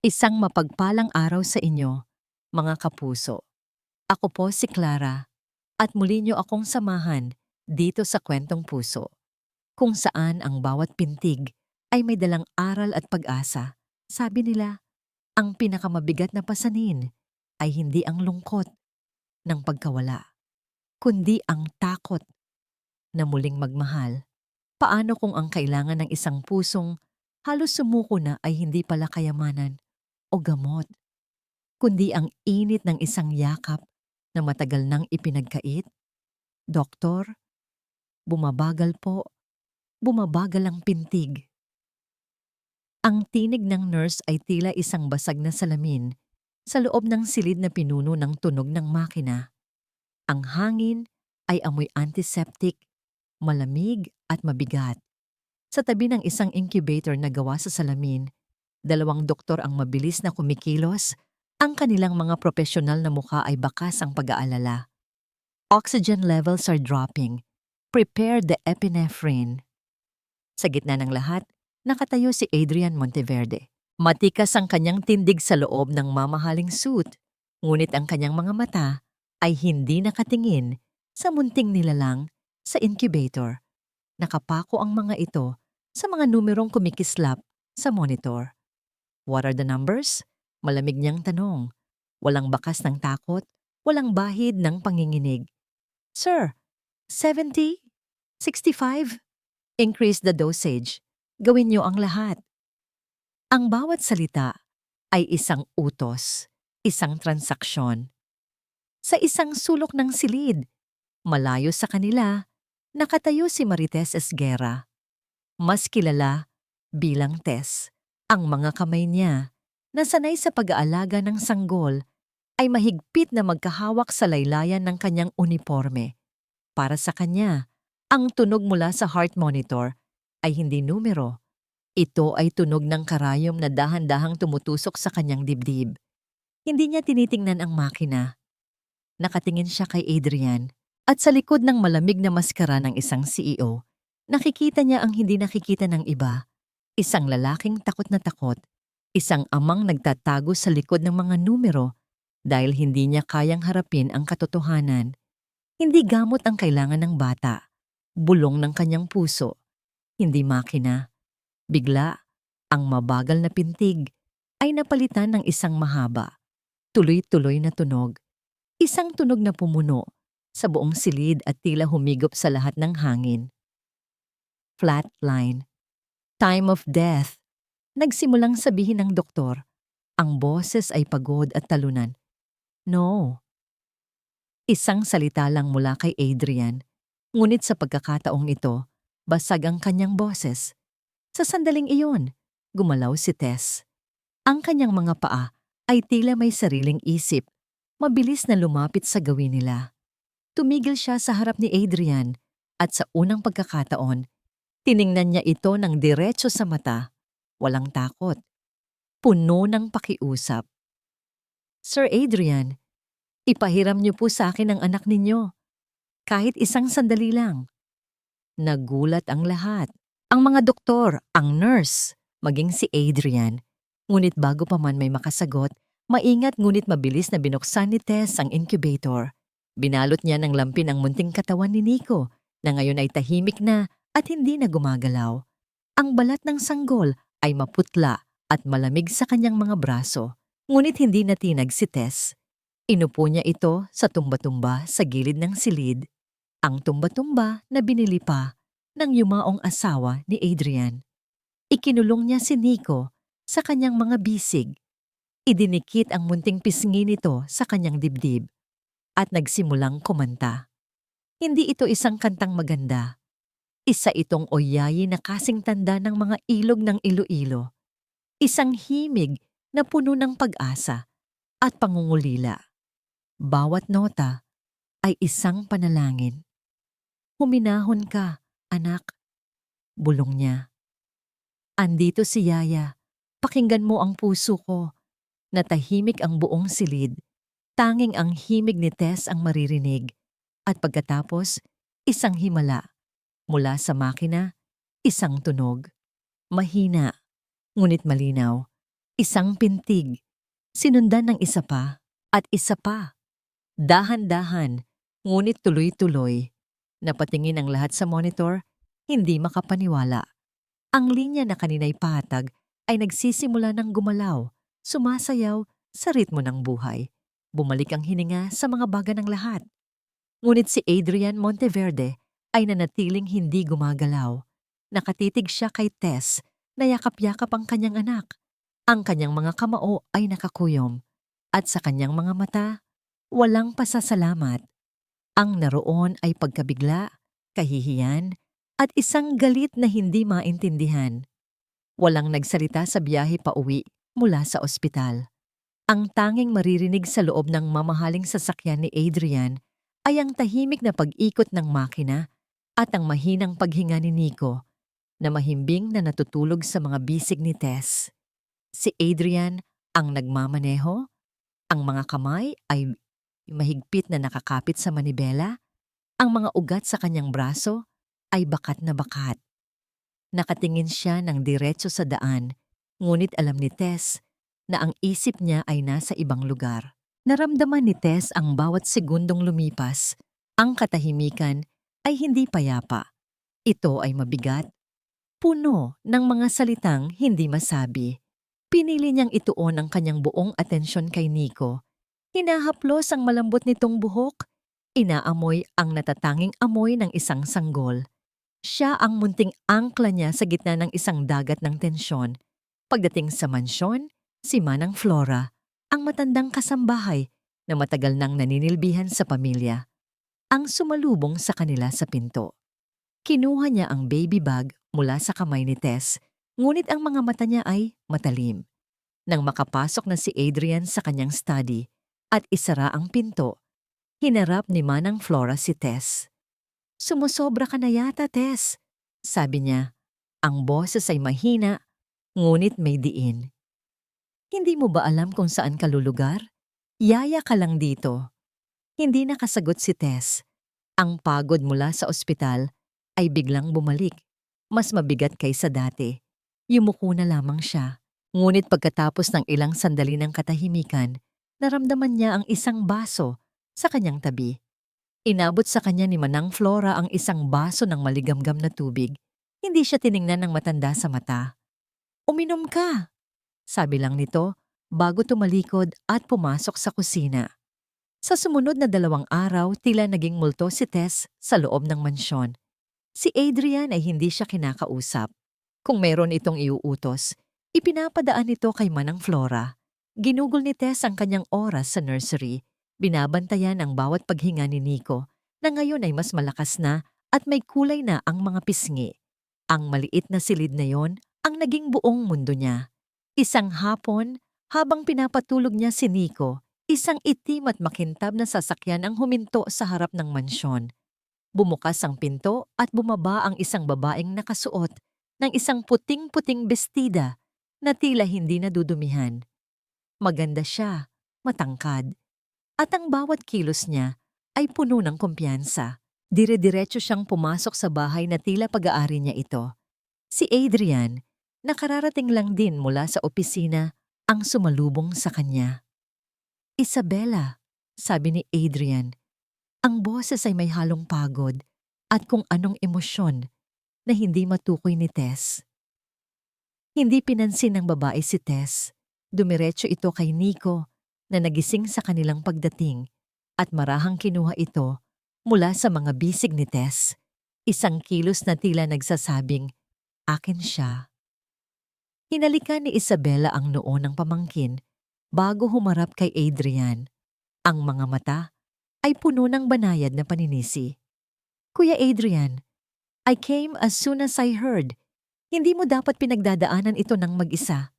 Isang mapagpalang araw sa inyo, mga kapuso. Ako po si Clara at muli niyo akong samahan dito sa Kwentong Puso, kung saan ang bawat pintig ay may dalang aral at pag-asa. Sabi nila, ang pinakamabigat na pasanin ay hindi ang lungkot ng pagkawala, kundi ang takot na muling magmahal. Paano kung ang kailangan ng isang pusong halos sumuko na ay hindi pala kayamanan o gamot, kundi ang init ng isang yakap na matagal nang ipinagkait? Doktor, bumabagal po, bumabagal ang pintig. Ang tinig ng nurse ay tila isang basag na salamin sa loob ng silid na pinuno ng tunog ng makina. Ang hangin ay amoy antiseptic, malamig at mabigat. Sa tabi ng isang incubator na gawa sa salamin, dalawang doktor ang mabilis na kumikilos. Ang kanilang mga profesional na mukha ay bakas ang pag-aalala. Oxygen levels are dropping. Prepare the epinephrine. Sa gitna ng lahat, nakatayo si Adrian Monteverde. Matikas ang kanyang tindig sa loob ng mamahaling suit, ngunit ang kanyang mga mata ay hindi nakatingin sa munting nilalang sa incubator. Nakapako ang mga ito sa mga numerong kumikislap sa monitor. What are the numbers? Malamig niyang tanong. Walang bakas ng takot, walang bahid ng panginginig. Sir, 70? 65? Increase the dosage. Gawin niyo ang lahat. Ang bawat salita ay isang utos, isang transaksyon. Sa isang sulok ng silid, malayo sa kanila, nakatayo si Marites Esguerra. Mas kilala bilang Tess. Ang mga kamay niya, na sanay sa pag-aalaga ng sanggol, ay mahigpit na magkahawak sa laylayan ng kanyang uniforme. Para sa kanya, ang tunog mula sa heart monitor ay hindi numero. Ito ay tunog ng karayom na dahan-dahang tumutusok sa kanyang dibdib. Hindi niya tinitingnan ang makina. Nakatingin siya kay Adrian at sa likod ng malamig na maskara ng isang CEO, nakikita niya ang hindi nakikita ng iba. Isang lalaking takot na takot, isang amang nagtatago sa likod ng mga numero dahil hindi niya kayang harapin ang katotohanan. Hindi gamot ang kailangan ng bata, bulong ng kanyang puso, hindi makina. Bigla, ang mabagal na pintig ay napalitan ng isang mahaba, tuloy-tuloy na tunog. Isang tunog na pumuno sa buong silid at tila humigop sa lahat ng hangin. Flatline. Time of death. Nagsimulang sabihin ng doktor. Ang boses ay pagod at talunan. No. Isang salita lang mula kay Adrian. Ngunit sa pagkakataong ito, basag ang kanyang boses. Sa sandaling iyon, gumalaw si Tess. Ang kanyang mga paa ay tila may sariling isip. Mabilis na lumapit sa gawin nila. Tumigil siya sa harap ni Adrian at sa unang pagkakataon, tiningnan niya ito ng diretso sa mata. Walang takot. Puno ng pakiusap. Sir Adrian, ipahiram niyo po sa akin ang anak ninyo. Kahit isang sandali lang. Nagulat ang lahat. Ang mga doktor, ang nurse, maging si Adrian. Ngunit bago pa man may makasagot, maingat ngunit mabilis na binuksan ni Tess ang incubator. Binalot niya ng lampin ang munting katawan ni Nico na ngayon ay tahimik na at hindi na gumagalaw. Ang balat ng sanggol ay maputla at malamig sa kanyang mga braso, ngunit hindi natinag si Tess. Inupo niya ito sa tumba-tumba sa gilid ng silid, ang tumba-tumba na binili pa ng yumaong asawa ni Adrian. Ikinulong niya si Nico sa kanyang mga bisig. Idinikit ang munting pisngi nito sa kanyang dibdib at nagsimulang kumanta. Hindi ito isang kantang maganda. Isa itong oyayi na kasing tanda ng mga ilog ng Iloilo. Isang himig na puno ng pag-asa at pangungulila. Bawat nota ay isang panalangin. Huminahon ka, anak, bulong niya. Andito si Yaya. Pakinggan mo ang puso ko. Natahimik ang buong silid. Tanging ang himig ni Tess ang maririnig. At pagkatapos, isang himala. Mula sa makina, isang tunog. Mahina, ngunit malinaw. Isang pintig, sinundan ng isa pa, at isa pa. Dahan-dahan, ngunit tuloy-tuloy. Napatingin ang lahat sa monitor, hindi makapaniwala. Ang linya na kanina'y patag ay nagsisimula ng gumalaw, sumasayaw sa ritmo ng buhay. Bumalik ang hininga sa mga baga ng lahat. Ngunit si Adrian Monteverde ay nanatiling hindi gumagalaw. Nakatitig siya kay Tess na yakap-yakap ang kanyang anak. Ang kanyang mga kamao ay nakakuyom. At sa kanyang mga mata, walang pasasalamat. Ang naroon ay pagkabigla, kahihiyan, at isang galit na hindi maintindihan. Walang nagsalita sa biyahe pauwi mula sa ospital. Ang tanging maririnig sa loob ng mamahaling sasakyan ni Adrian ay ang tahimik na pag-ikot ng makina at ang mahinang paghinga ni Nico na mahimbing na natutulog sa mga bisig ni Tess. Si Adrian ang nagmamaneho, ang mga kamay ay mahigpit na nakakapit sa manibela, ang mga ugat sa kanyang braso ay bakat na bakat. Nakatingin siya ng diretso sa daan, ngunit alam ni Tess na ang isip niya ay nasa ibang lugar. Naramdaman ni Tess ang bawat segundong lumipas. Ang katahimikan ay hindi payapa. Ito ay mabigat, puno ng mga salitang hindi masabi. Pinili niyang ituon ang kanyang buong atensyon kay Nico. Hinahaplos ang malambot nitong buhok. Inaamoy ang natatanging amoy ng isang sanggol. Siya ang munting angkla niya sa gitna ng isang dagat ng tensyon. Pagdating sa mansyon, si Manang Flora, ang matandang kasambahay na matagal nang naninilbihan sa pamilya, ang sumalubong sa kanila sa pinto. Kinuha niya ang baby bag mula sa kamay ni Tess, ngunit ang mga mata niya ay matalim. Nang makapasok na si Adrian sa kanyang study at isara ang pinto, hinarap ni Manang Flora si Tess. "Sumusobra ka na yata, Tess," sabi niya. Ang boses ay mahina, ngunit may diin. "Hindi mo ba alam kung saan ka lulugar? Yaya ka lang dito." Hindi nakasagot si Tess. Ang pagod mula sa ospital ay biglang bumalik. Mas mabigat kaysa dati. Yumuko na lamang siya. Ngunit pagkatapos ng ilang sandali ng katahimikan, naramdaman niya ang isang baso sa kanyang tabi. Inabot sa kanya ni Manang Flora ang isang baso ng maligamgam na tubig. Hindi siya tiningnan ng matanda sa mata. "Uminom ka," sabi lang nito bago tumalikod at pumasok sa kusina. Sa sumunod na 2 araw, tila naging multo si Tess sa loob ng mansyon. Si Adrian ay hindi siya kinakausap. Kung meron itong iuutos, ipinapadaan ito kay Manang Flora. Ginugol ni Tess ang kanyang oras sa nursery. Binabantayan ang bawat paghinga ni Nico na ngayon ay mas malakas na at may kulay na ang mga pisngi. Ang maliit na silid na yon ang naging buong mundo niya. Isang hapon, habang pinapatulog niya si Nico, isang itim at makintab na sasakyan ang huminto sa harap ng mansyon. Bumukas ang pinto at bumaba ang isang babaeng nakasuot ng isang puting-puting bestida na tila hindi nadudumihan. Maganda siya, matangkad, at ang bawat kilos niya ay puno ng kumpiyansa. Dire-diretso siyang pumasok sa bahay na tila pag-aari niya ito. Si Adrian, nakararating lang din mula sa opisina, ang sumalubong sa kanya. "Isabella," sabi ni Adrian. Ang boses ay may halong pagod at kung anong emosyon na hindi matukoy ni Tess. Hindi pinansin ng babae si Tess. Dumiretso ito kay Nico na nagising sa kanilang pagdating at marahang kinuha ito mula sa mga bisig ni Tess. Isang kilos na tila nagsasabing, "Akin siya." Hinalikan ni Isabella ang noo ng pamangkin bago humarap kay Adrian. Ang mga mata ay puno ng banayad na paninisi. "Kuya Adrian, I came as soon as I heard. Hindi mo dapat pinagdadaanan ito ng mag-isa."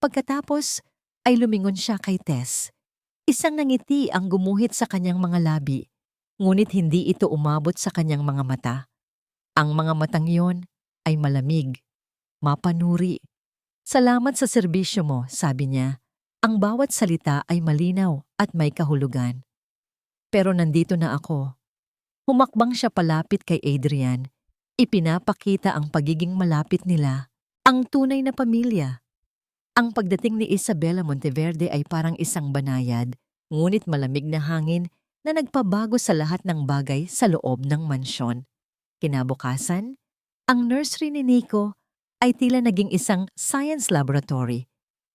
Pagkatapos ay lumingon siya kay Tess. Isang nangiti ang gumuhit sa kanyang mga labi, ngunit hindi ito umabot sa kanyang mga mata. Ang mga matang yon ay malamig, mapanuri. "Salamat sa serbisyo mo," sabi niya. Ang bawat salita ay malinaw at may kahulugan. "Pero nandito na ako." Humakbang siya palapit kay Adrian. Ipinapakita ang pagiging malapit nila, ang tunay na pamilya. Ang pagdating ni Isabela Monteverde ay parang isang banayad, ngunit malamig na hangin na nagpabago sa lahat ng bagay sa loob ng mansyon. Kinabukasan, ang nursery ni Nico ay tila naging isang science laboratory.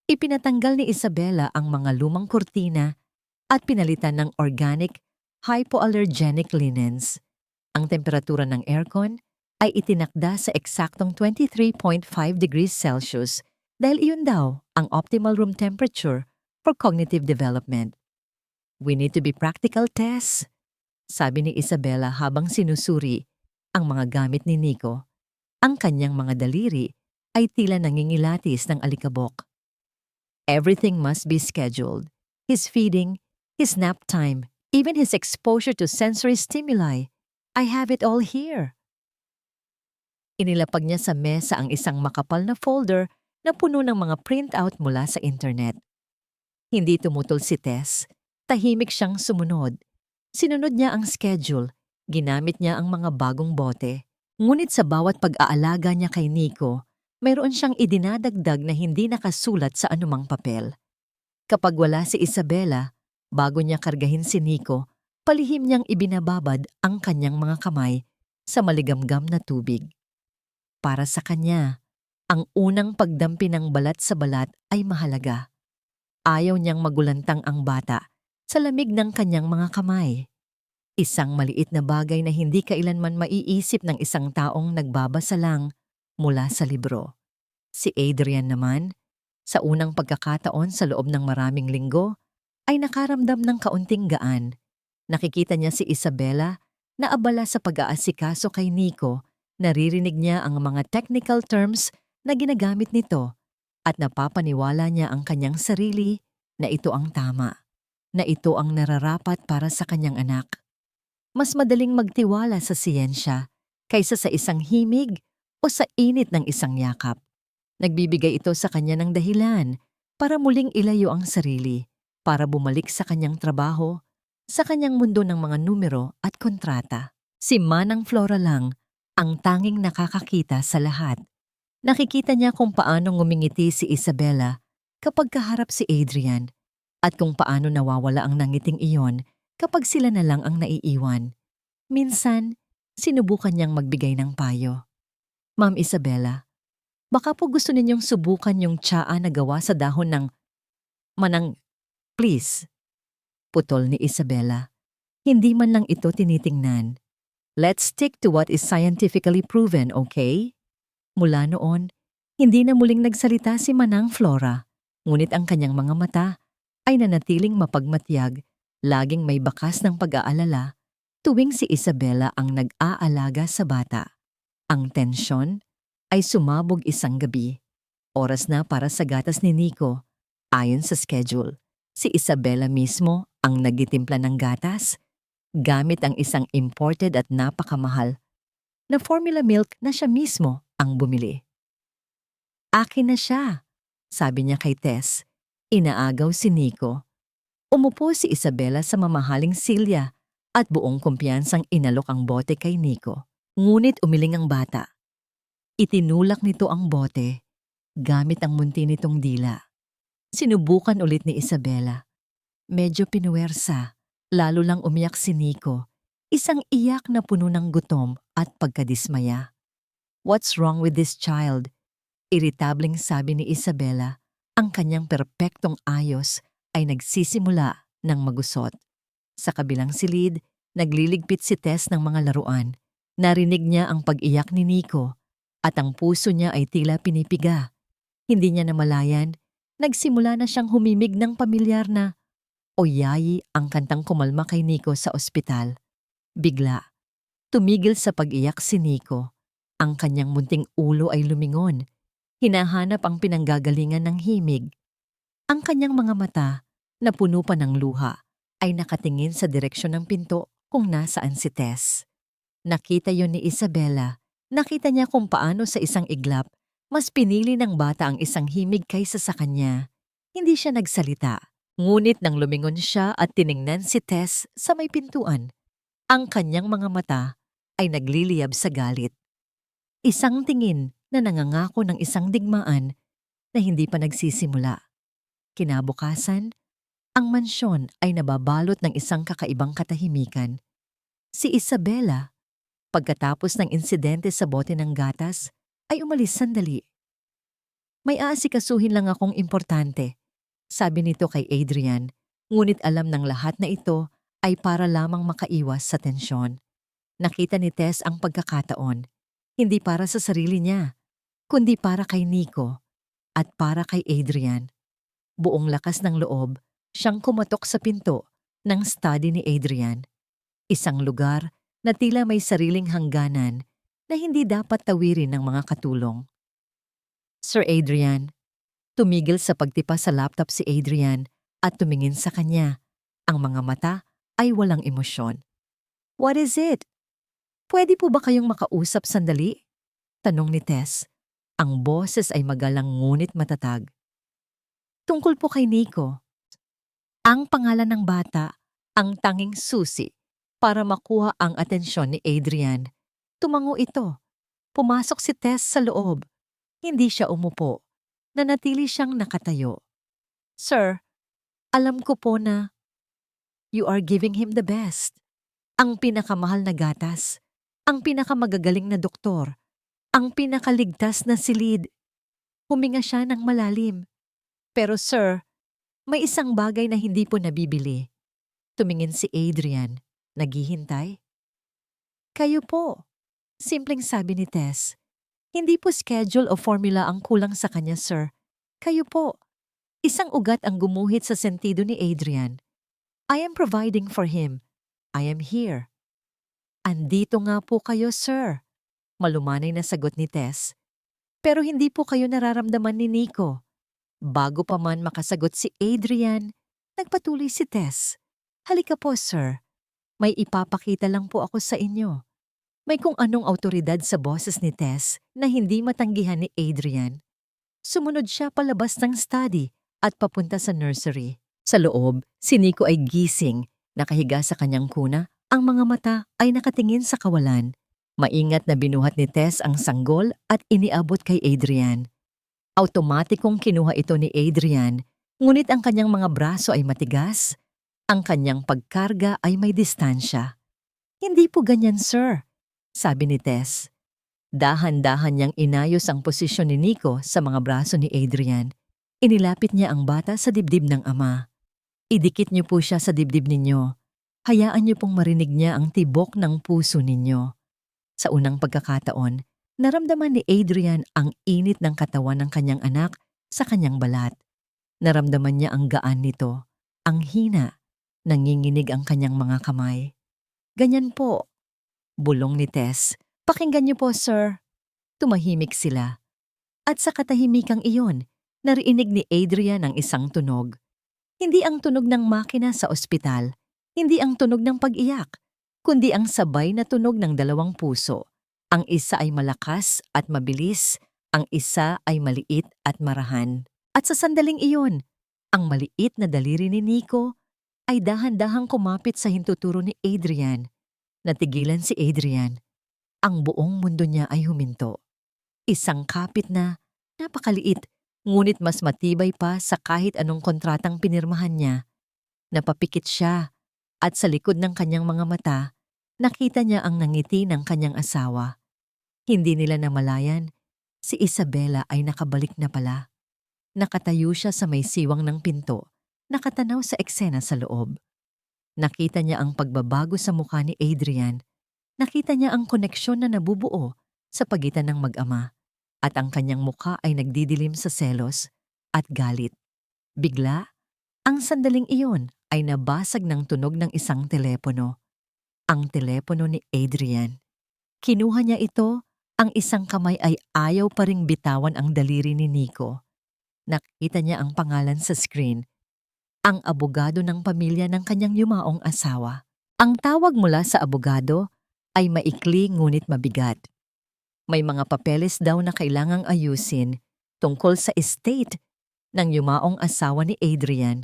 Ipinatanggal ni Isabela ang mga lumang kurtina at pinalitan ng organic, hypoallergenic linens. Ang temperatura ng aircon ay itinakda sa eksaktong 23.5 degrees Celsius dahil iyon daw ang optimal room temperature for cognitive development. We need to be practical, Tess, sabi ni Isabela habang sinusuri ang mga gamit ni Nico. Ang kanyang mga daliri ay tila nangingilatis ng alikabok. Everything must be scheduled. His feeding, his nap time, even his exposure to sensory stimuli. I have it all here. Inilapag niya sa mesa ang isang makapal na folder na puno ng mga printout mula sa internet. Hindi tumutol si Tess. Tahimik siyang sumunod. Sinunod niya ang schedule. Ginamit niya ang mga bagong bote. Ngunit sa bawat pag-aalaga niya kay Nico, mayroon siyang idinadagdag na hindi nakasulat sa anumang papel. Kapag wala si Isabela, bago niya kargahin si Nico, palihim niyang ibinababad ang kanyang mga kamay sa maligamgam na tubig. Para sa kanya, ang unang pagdampi ng balat sa balat ay mahalaga. Ayaw niyang magulantang ang bata sa lamig ng kanyang mga kamay. Isang maliit na bagay na hindi kailanman maiisip ng isang taong nagbabasa lang mula sa libro. Si Adrian naman, sa unang pagkakataon sa loob ng maraming linggo, ay nakaramdam ng kaunting gaan. Nakikita niya si Isabela na abala sa pag-aasikaso kay Nico, naririnig niya ang mga technical terms na ginagamit nito at napapaniwala niya ang kanyang sarili na ito ang tama, na ito ang nararapat para sa kanyang anak. Mas madaling magtiwala sa siyensya kaysa sa isang himig o sa init ng isang yakap. Nagbibigay ito sa kanya ng dahilan para muling ilayo ang sarili, para bumalik sa kanyang trabaho, sa kanyang mundo ng mga numero at kontrata. Si Manang Flora lang ang tanging nakakakita sa lahat. Nakikita niya kung paano ngumingiti si Isabela kapag kaharap si Adrian at kung paano nawawala ang nangiting iyon kapag sila na lang ang naiiwan. Minsan, sinubukan niyang magbigay ng payo. Ma'am Isabela, baka po gusto ninyong subukan yung tsaa na gawa sa dahon ng manang, please. Putol ni Isabela. Hindi man lang ito tinitingnan. Let's stick to what is scientifically proven, okay? Mula noon, hindi na muling nagsalita si Manang Flora, ngunit ang kanyang mga mata ay nanatiling mapagmatyag, laging may bakas ng pag-aalala tuwing si Isabela ang nag-aalaga sa bata. Ang tensyon ay sumabog isang gabi. Oras na para sa gatas ni Nico. Ayon sa schedule, si Isabela mismo ang nagtitimpla ng gatas gamit ang isang imported at napakamahal na formula milk na siya mismo ang bumili. Akin na siya, sabi niya kay Tess. Inaagaw si Nico. Umupo si Isabela sa mamahaling silya at buong kumpiyansang inalok ang bote kay Nico. Ngunit umiling ang bata. Itinulak nito ang bote gamit ang munti nitong dila. Sinubukan ulit ni Isabela. Medyo pinuwersa, lalo lang umiyak si Nico. Isang iyak na puno ng gutom at pagkadismaya. What's wrong with this child? Iritabling sabi ni Isabela, ang kanyang perpektong ayos ay nagsisimula ng magusot. Sa kabilang silid, nagliligpit si Tess ng mga laruan. Narinig niya ang pag-iyak ni Nico at ang puso niya ay tila pinipiga. Hindi niya namalayan, nagsimula na siyang humimig ng pamilyar na Oyayi ang kantang kumalma kay Nico sa ospital. Bigla, tumigil sa pag-iyak si Nico. Ang kanyang munting ulo ay lumingon. Hinahanap ang pinanggagalingan ng himig. Ang kanyang mga mata, na puno pa ng luha, ay nakatingin sa direksyon ng pinto kung nasaan si Tess. Nakita yon ni Isabela. Nakita niya kung paano sa isang iglap, mas pinili ng bata ang isang himig kaysa sa kanya. Hindi siya nagsalita, ngunit nang lumingon siya at tiningnan si Tess sa may pintuan, ang kanyang mga mata ay nagliliyab sa galit. Isang tingin na nangangako ng isang digmaan na hindi pa nagsisimula. Kinabukasan, ang mansyon ay nababalot ng isang kakaibang katahimikan. Si Isabela, pagkatapos ng insidente sa bote ng gatas, ay umalis sandali. May aasikasuhin lang akong importante, sabi nito kay Adrian, ngunit alam ng lahat na ito ay para lamang makaiwas sa tensyon. Nakita ni Tess ang pagkakataon, hindi para sa sarili niya, kundi para kay Nico at para kay Adrian. Buong lakas ng loob, siyang kumatok sa pinto ng study ni Adrian. Isang lugar na tila may sariling hangganan na hindi dapat tawirin ng mga katulong. Sir Adrian, tumigil sa pagtipa sa laptop si Adrian at tumingin sa kanya. Ang mga mata ay walang emosyon. What is it? Pwede po ba kayong makausap sandali? Tanong ni Tess. Ang boses ay magalang ngunit matatag. Tungkol po kay Nico. Ang pangalan ng bata, ang tanging susi para makuha ang atensyon ni Adrian. Tumango ito. Pumasok si Tess sa loob. Hindi siya umupo. Nanatili siyang nakatayo. Sir, alam ko po na you are giving him the best. Ang pinakamahal na gatas, ang pinakamagagaling na doktor, ang pinakaligtas na silid. Huminga siya ng malalim. Pero sir, may isang bagay na hindi po nabibili. Tumingin si Adrian. Naghihintay? Kayo po. Simpleng sabi ni Tess. Hindi po schedule o formula ang kulang sa kanya, sir. Kayo po. Isang ugat ang gumuhit sa sentido ni Adrian. I am providing for him. I am here. Andito nga po kayo, sir. Malumanay na sagot ni Tess. Pero hindi po kayo nararamdaman ni Nico. Bago pa man makasagot si Adrian, nagpatuloy si Tess. Halika po, sir. May ipapakita lang po ako sa inyo. May kung anong autoridad sa boses ni Tess na hindi matanggihan ni Adrian. Sumunod siya palabas ng study at papunta sa nursery. Sa loob, si Nico ay gising, nakahiga sa kanyang kuna, ang mga mata ay nakatingin sa kawalan. Maingat na binuhat ni Tess ang sanggol at iniabot kay Adrian. Automatikong kinuha ito ni Adrian, ngunit ang kanyang mga braso ay matigas. Ang kanyang pagkarga ay may distansya. Hindi po ganyan, sir, sabi ni Tess. Dahan-dahan niyang inayos ang posisyon ni Nico sa mga braso ni Adrian. Inilapit niya ang bata sa dibdib ng ama. Idikit niyo po siya sa dibdib ninyo. Hayaan niyo pong marinig niya ang tibok ng puso ninyo. Sa unang pagkakataon, naramdaman ni Adrian ang init ng katawan ng kanyang anak sa kanyang balat. Naramdaman niya ang gaan nito, ang hina, nanginginig ang kanyang mga kamay. Ganyan po. Bulong ni Tess. Pakinggan niyo po, sir. Tumahimik sila. At sa katahimikang iyon, narinig ni Adrian ang isang tunog. Hindi ang tunog ng makina sa ospital, hindi ang tunog ng pag-iyak, kundi ang sabay na tunog ng dalawang puso. Ang isa ay malakas at mabilis, ang isa ay maliit at marahan. At sa sandaling iyon, ang maliit na daliri ni Nico ay dahan-dahang kumapit sa hintuturo ni Adrian. Natigilan si Adrian. Ang buong mundo niya ay huminto. Isang kapit na, napakaliit, ngunit mas matibay pa sa kahit anong kontratang pinirmahan niya. Napapikit siya, at sa likod ng kanyang mga mata, nakita niya ang nangiti ng kanyang asawa. Hindi nila namalayan, si Isabela ay nakabalik na pala. Nakatayo siya sa may siwang ng pinto, nakatanaw sa eksena sa loob. Nakita niya ang pagbabago sa mukha ni Adrian. Nakita niya ang koneksyon na nabubuo sa pagitan ng mag-ama. At ang kanyang mukha ay nagdidilim sa selos at galit. Bigla, ang sandaling iyon ay nabasag ng tunog ng isang telepono. Ang telepono ni Adrian. Kinuha niya ito, ang isang kamay ay ayaw pa ring bitawan ang daliri ni Nico. Nakita niya ang pangalan sa screen. Ang abogado ng pamilya ng kanyang yumaong asawa. Ang tawag mula sa abogado ay maikli ngunit mabigat. May mga papeles daw na kailangang ayusin tungkol sa estate ng yumaong asawa ni Adrian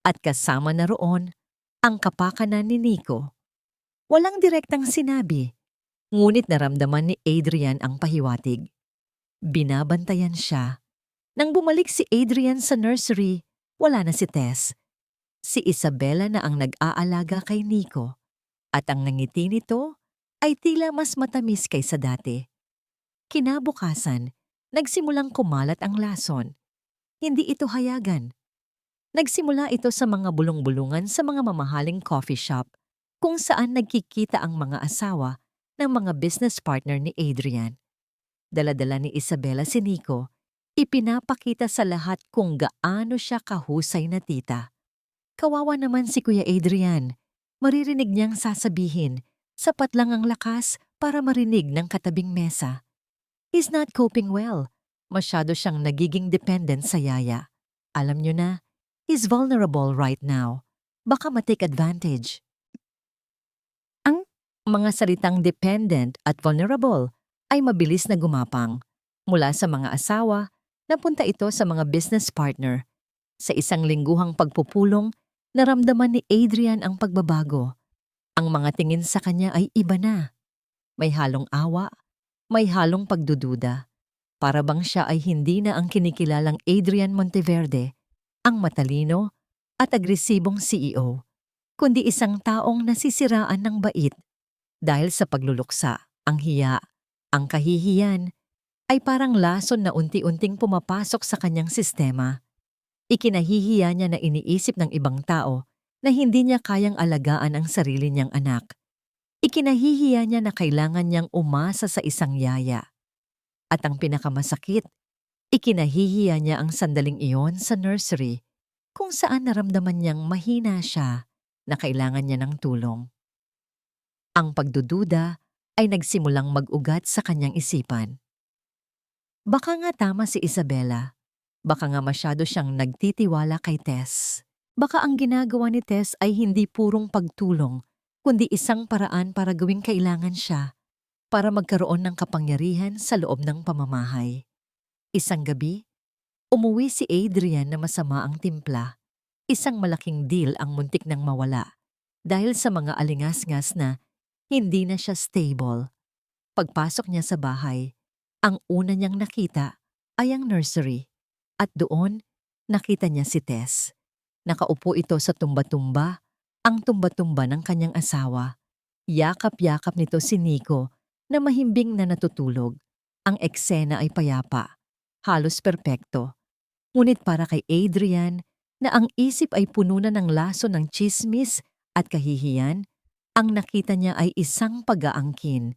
at kasama na roon ang kapakanan ni Nico. Walang direktang sinabi, ngunit naramdaman ni Adrian ang pahiwatig. Binabantayan siya. Nang bumalik si Adrian sa nursery, wala na si Tess. Si Isabela na ang nag-aalaga kay Nico at ang nangiti nito ay tila mas matamis kaysa dati. Kinabukasan, nagsimulang kumalat ang lason. Hindi ito hayagan. Nagsimula ito sa mga bulong-bulungan sa mga mamahaling coffee shop kung saan nagkikita ang mga asawa ng mga business partner ni Adrian. Dala-dala ni Isabela si Nico, ipinapakita sa lahat kung gaano siya kahusay na tita. Kawawa naman si Kuya Adrian. Maririnig niyang sasabihin, sapat lang ang lakas para marinig ng katabing mesa. He's not coping well. Masyado siyang nagiging dependent sa yaya. Alam niyo na, he's vulnerable right now. Baka ma-take advantage. Ang mga salitang dependent at vulnerable ay mabilis na gumapang. Mula sa mga asawa, napunta ito sa mga business partner. Sa isang lingguhang pagpupulong, naramdaman ni Adrian ang pagbabago. Ang mga tingin sa kanya ay iba na. May halong awa, may halong pagdududa. Para bang siya ay hindi na ang kinikilalang Adrian Monteverde, ang matalino at agresibong CEO, kundi isang taong nasisiraan ng bait. Dahil sa pagluluksa, ang hiya, ang kahihiyan, ay parang lason na unti-unting pumapasok sa kanyang sistema. Ikinahihiya niya na iniisip ng ibang tao na hindi niya kayang alagaan ang sarili niyang anak. Ikinahihiya niya na kailangan niyang umasa sa isang yaya. At ang pinakamasakit, ikinahihiya niya ang sandaling iyon sa nursery kung saan naramdaman niyang mahina siya na kailangan niya ng tulong. Ang pagdududa ay nagsimulang mag-ugat sa kanyang isipan. Baka nga tama si Isabela. Baka nga masyado siyang nagtitiwala kay Tess. Baka ang ginagawa ni Tess ay hindi purong pagtulong, kundi isang paraan para gawing kailangan siya, para magkaroon ng kapangyarihan sa loob ng pamamahay. Isang gabi, umuwi si Adrian na masama ang timpla. Isang malaking deal ang muntik nang mawala dahil sa mga alingas-ngas na hindi na siya stable. Pagpasok niya sa bahay, ang una niyang nakita ay ang nursery. At doon, nakita niya si Tess. Nakaupo ito sa tumba-tumba, ang tumba-tumba ng kanyang asawa. Yakap-yakap nito si Nico na mahimbing na natutulog. Ang eksena ay payapa, halos perpekto. Ngunit para kay Adrian, na ang isip ay puno na ng laso ng tsismis at kahihiyan, ang nakita niya ay isang pag-aangkin,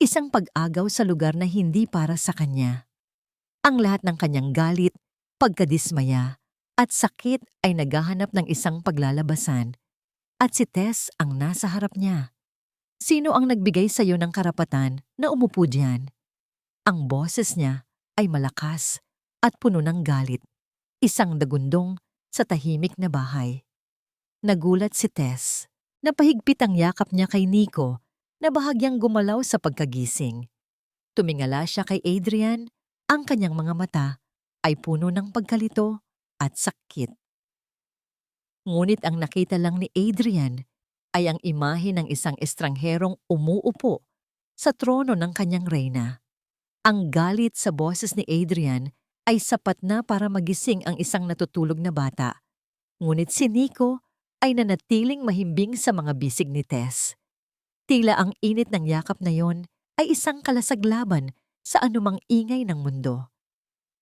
isang pag-agaw sa lugar na hindi para sa kanya. Ang lahat ng kanyang galit, pagkadismaya at sakit ay naghahanap ng isang paglalabasan. At si Tess ang nasa harap niya. Sino ang nagbigay sa iyo ng karapatan na umupo diyan? Ang boses niya ay malakas at puno ng galit. Isang dagundong sa tahimik na bahay. Nagulat si Tess. Napahigpit ang yakap niya kay Nico na bahagyang gumalaw sa pagkagising. Tumingala siya kay Adrian, ang kanyang mga mata ay puno ng pagkalito at sakit. Ngunit ang nakita lang ni Adrian ay ang imahe ng isang estrangherong umuupo sa trono ng kanyang reyna. Ang galit sa boses ni Adrian ay sapat na para magising ang isang natutulog na bata. Ngunit si Nico ay nanatiling mahimbing sa mga bisig ni Tess. Tila ang init ng yakap na yon ay isang kalasaglaban sa anumang ingay ng mundo.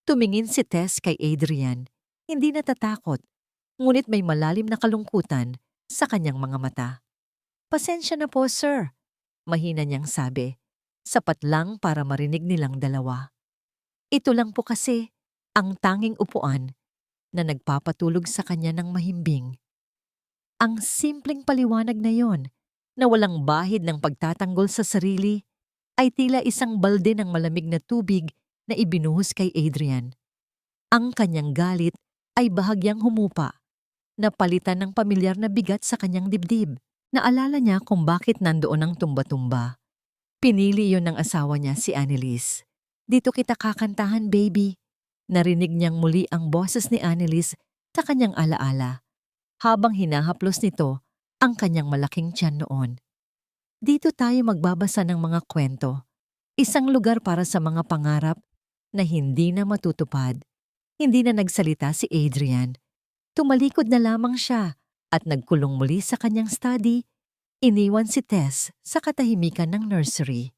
Tumingin si Tess kay Adrian, hindi natatakot, ngunit may malalim na kalungkutan sa kanyang mga mata. "Pasensya na po, sir," mahina niyang sabi. Sapat lang para marinig nilang dalawa. Ito lang po kasi ang tanging upuan na nagpapatulog sa kanya ng mahimbing. Ang simpleng paliwanag na yon, na walang bahid ng pagtatanggol sa sarili, ay tila isang balde ng malamig na tubig na ibinuhos kay Adrian. Ang kanyang galit ay bahagyang humupa, napalitan ng pamilyar na bigat sa kanyang dibdib. Naalala niya kung bakit nandoon ang tumba-tumba. Pinili yon ng asawa niya si Annalise. "Dito kita kakantahan, baby." Narinig niyang muli ang boses ni Annalise sa kanyang alaala, habang hinahaplos nito ang kanyang malaking tiyan noon. "Dito tayo magbabasa ng mga kwento. Isang lugar para sa mga pangarap na hindi na matutupad. Hindi na nagsalita si Adrian. Tumalikod na lamang siya at nagkulong muli sa kanyang study. Iniwan si Tess sa katahimikan ng nursery.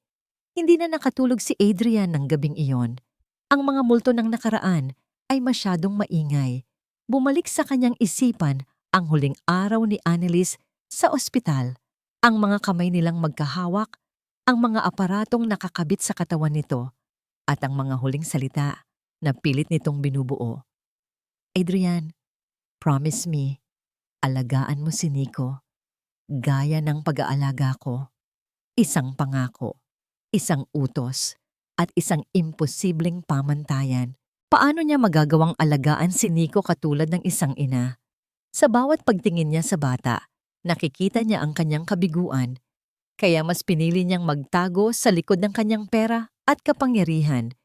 Hindi na nakatulog si Adrian ng gabing iyon. Ang mga multo ng nakaraan ay masyadong maingay. Bumalik sa kanyang isipan ang huling araw ni Annalise sa ospital. Ang mga kamay nilang magkahawak, ang mga aparatong nakakabit sa katawan nito, at ang mga huling salita na pilit nitong binubuo. Adrian, promise me, alagaan mo si Nico. Gaya ng pag-aalaga ko. Isang pangako, isang utos, at isang imposibleng pamantayan. Paano niya magagawang alagaan si Nico katulad ng isang ina? Sa bawat pagtingin niya sa bata, nakikita niya ang kanyang kabiguan. Kaya mas pinili niyang magtago sa likod ng kanyang pera at kapangyarihan.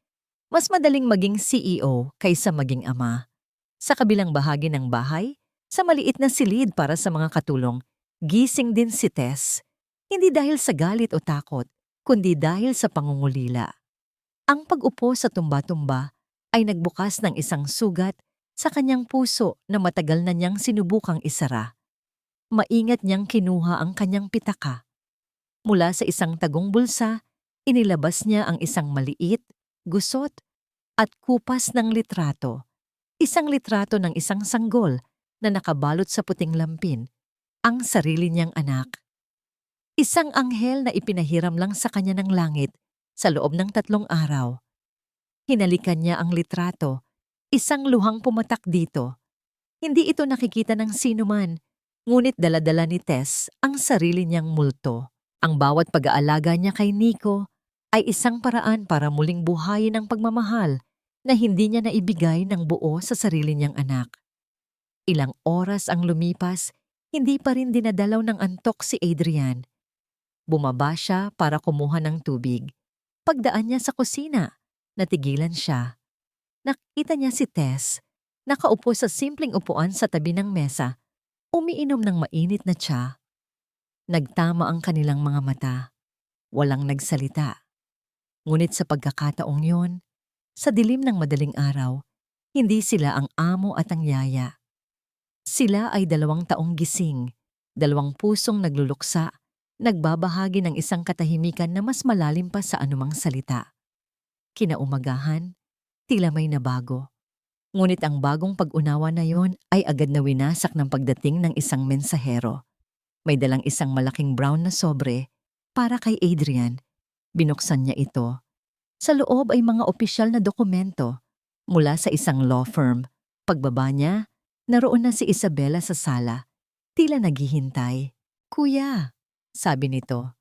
Mas madaling maging CEO kaysa maging ama. Sa kabilang bahagi ng bahay, sa maliit na silid para sa mga katulong, gising din si Tess. Hindi dahil sa galit o takot, kundi dahil sa pangungulila. Ang pag-upo sa tumba-tumba ay nagbukas ng isang sugat sa kanyang puso na matagal na niyang sinubukang isara. Maingat niyang kinuha ang kanyang pitaka. Mula sa isang tagong bulsa, inilabas niya ang isang maliit, gusot, at kupas ng litrato. Isang litrato ng isang sanggol na nakabalot sa puting lampin, ang sarili niyang anak. Isang anghel na ipinahiram lang sa kanya ng langit sa loob ng 3 araw. Hinalikan niya ang litrato, isang luhang pumatak dito. Hindi ito nakikita ng sinuman, ngunit dala-dala ni Tess ang sarili niyang multo. Ang bawat pag-aalaga niya kay Nico ay isang paraan para muling buhayin ang pagmamahal na hindi niya naibigay ng buo sa sarili niyang anak. Ilang oras ang lumipas, hindi pa rin dinadalaw ng antok si Adrian. Bumaba siya para kumuha ng tubig. Pagdaan niya sa kusina, natigilan siya. Nakita niya si Tess, nakaupo sa simpleng upuan sa tabi ng mesa, umiinom ng mainit na tsa. Nagtama ang kanilang mga mata. Walang nagsalita. Ngunit sa pagkakataong yon, sa dilim ng madaling araw, hindi sila ang amo at ang yaya. Sila ay 2 taong gising, 2 pusong nagluluksa, nagbabahagi ng isang katahimikan na mas malalim pa sa anumang salita. Kinaumagahan, tila may nabago. Ngunit ang bagong pag-unawa na yon ay agad na winasak ng pagdating ng isang mensahero. May dalang isang malaking brown na sobre para kay Adrian. Binuksan niya ito. Sa loob ay mga opisyal na dokumento mula sa isang law firm. Pagbaba niya, naroon na si Isabela sa sala. Tila naghihintay. "Kuya," sabi nito.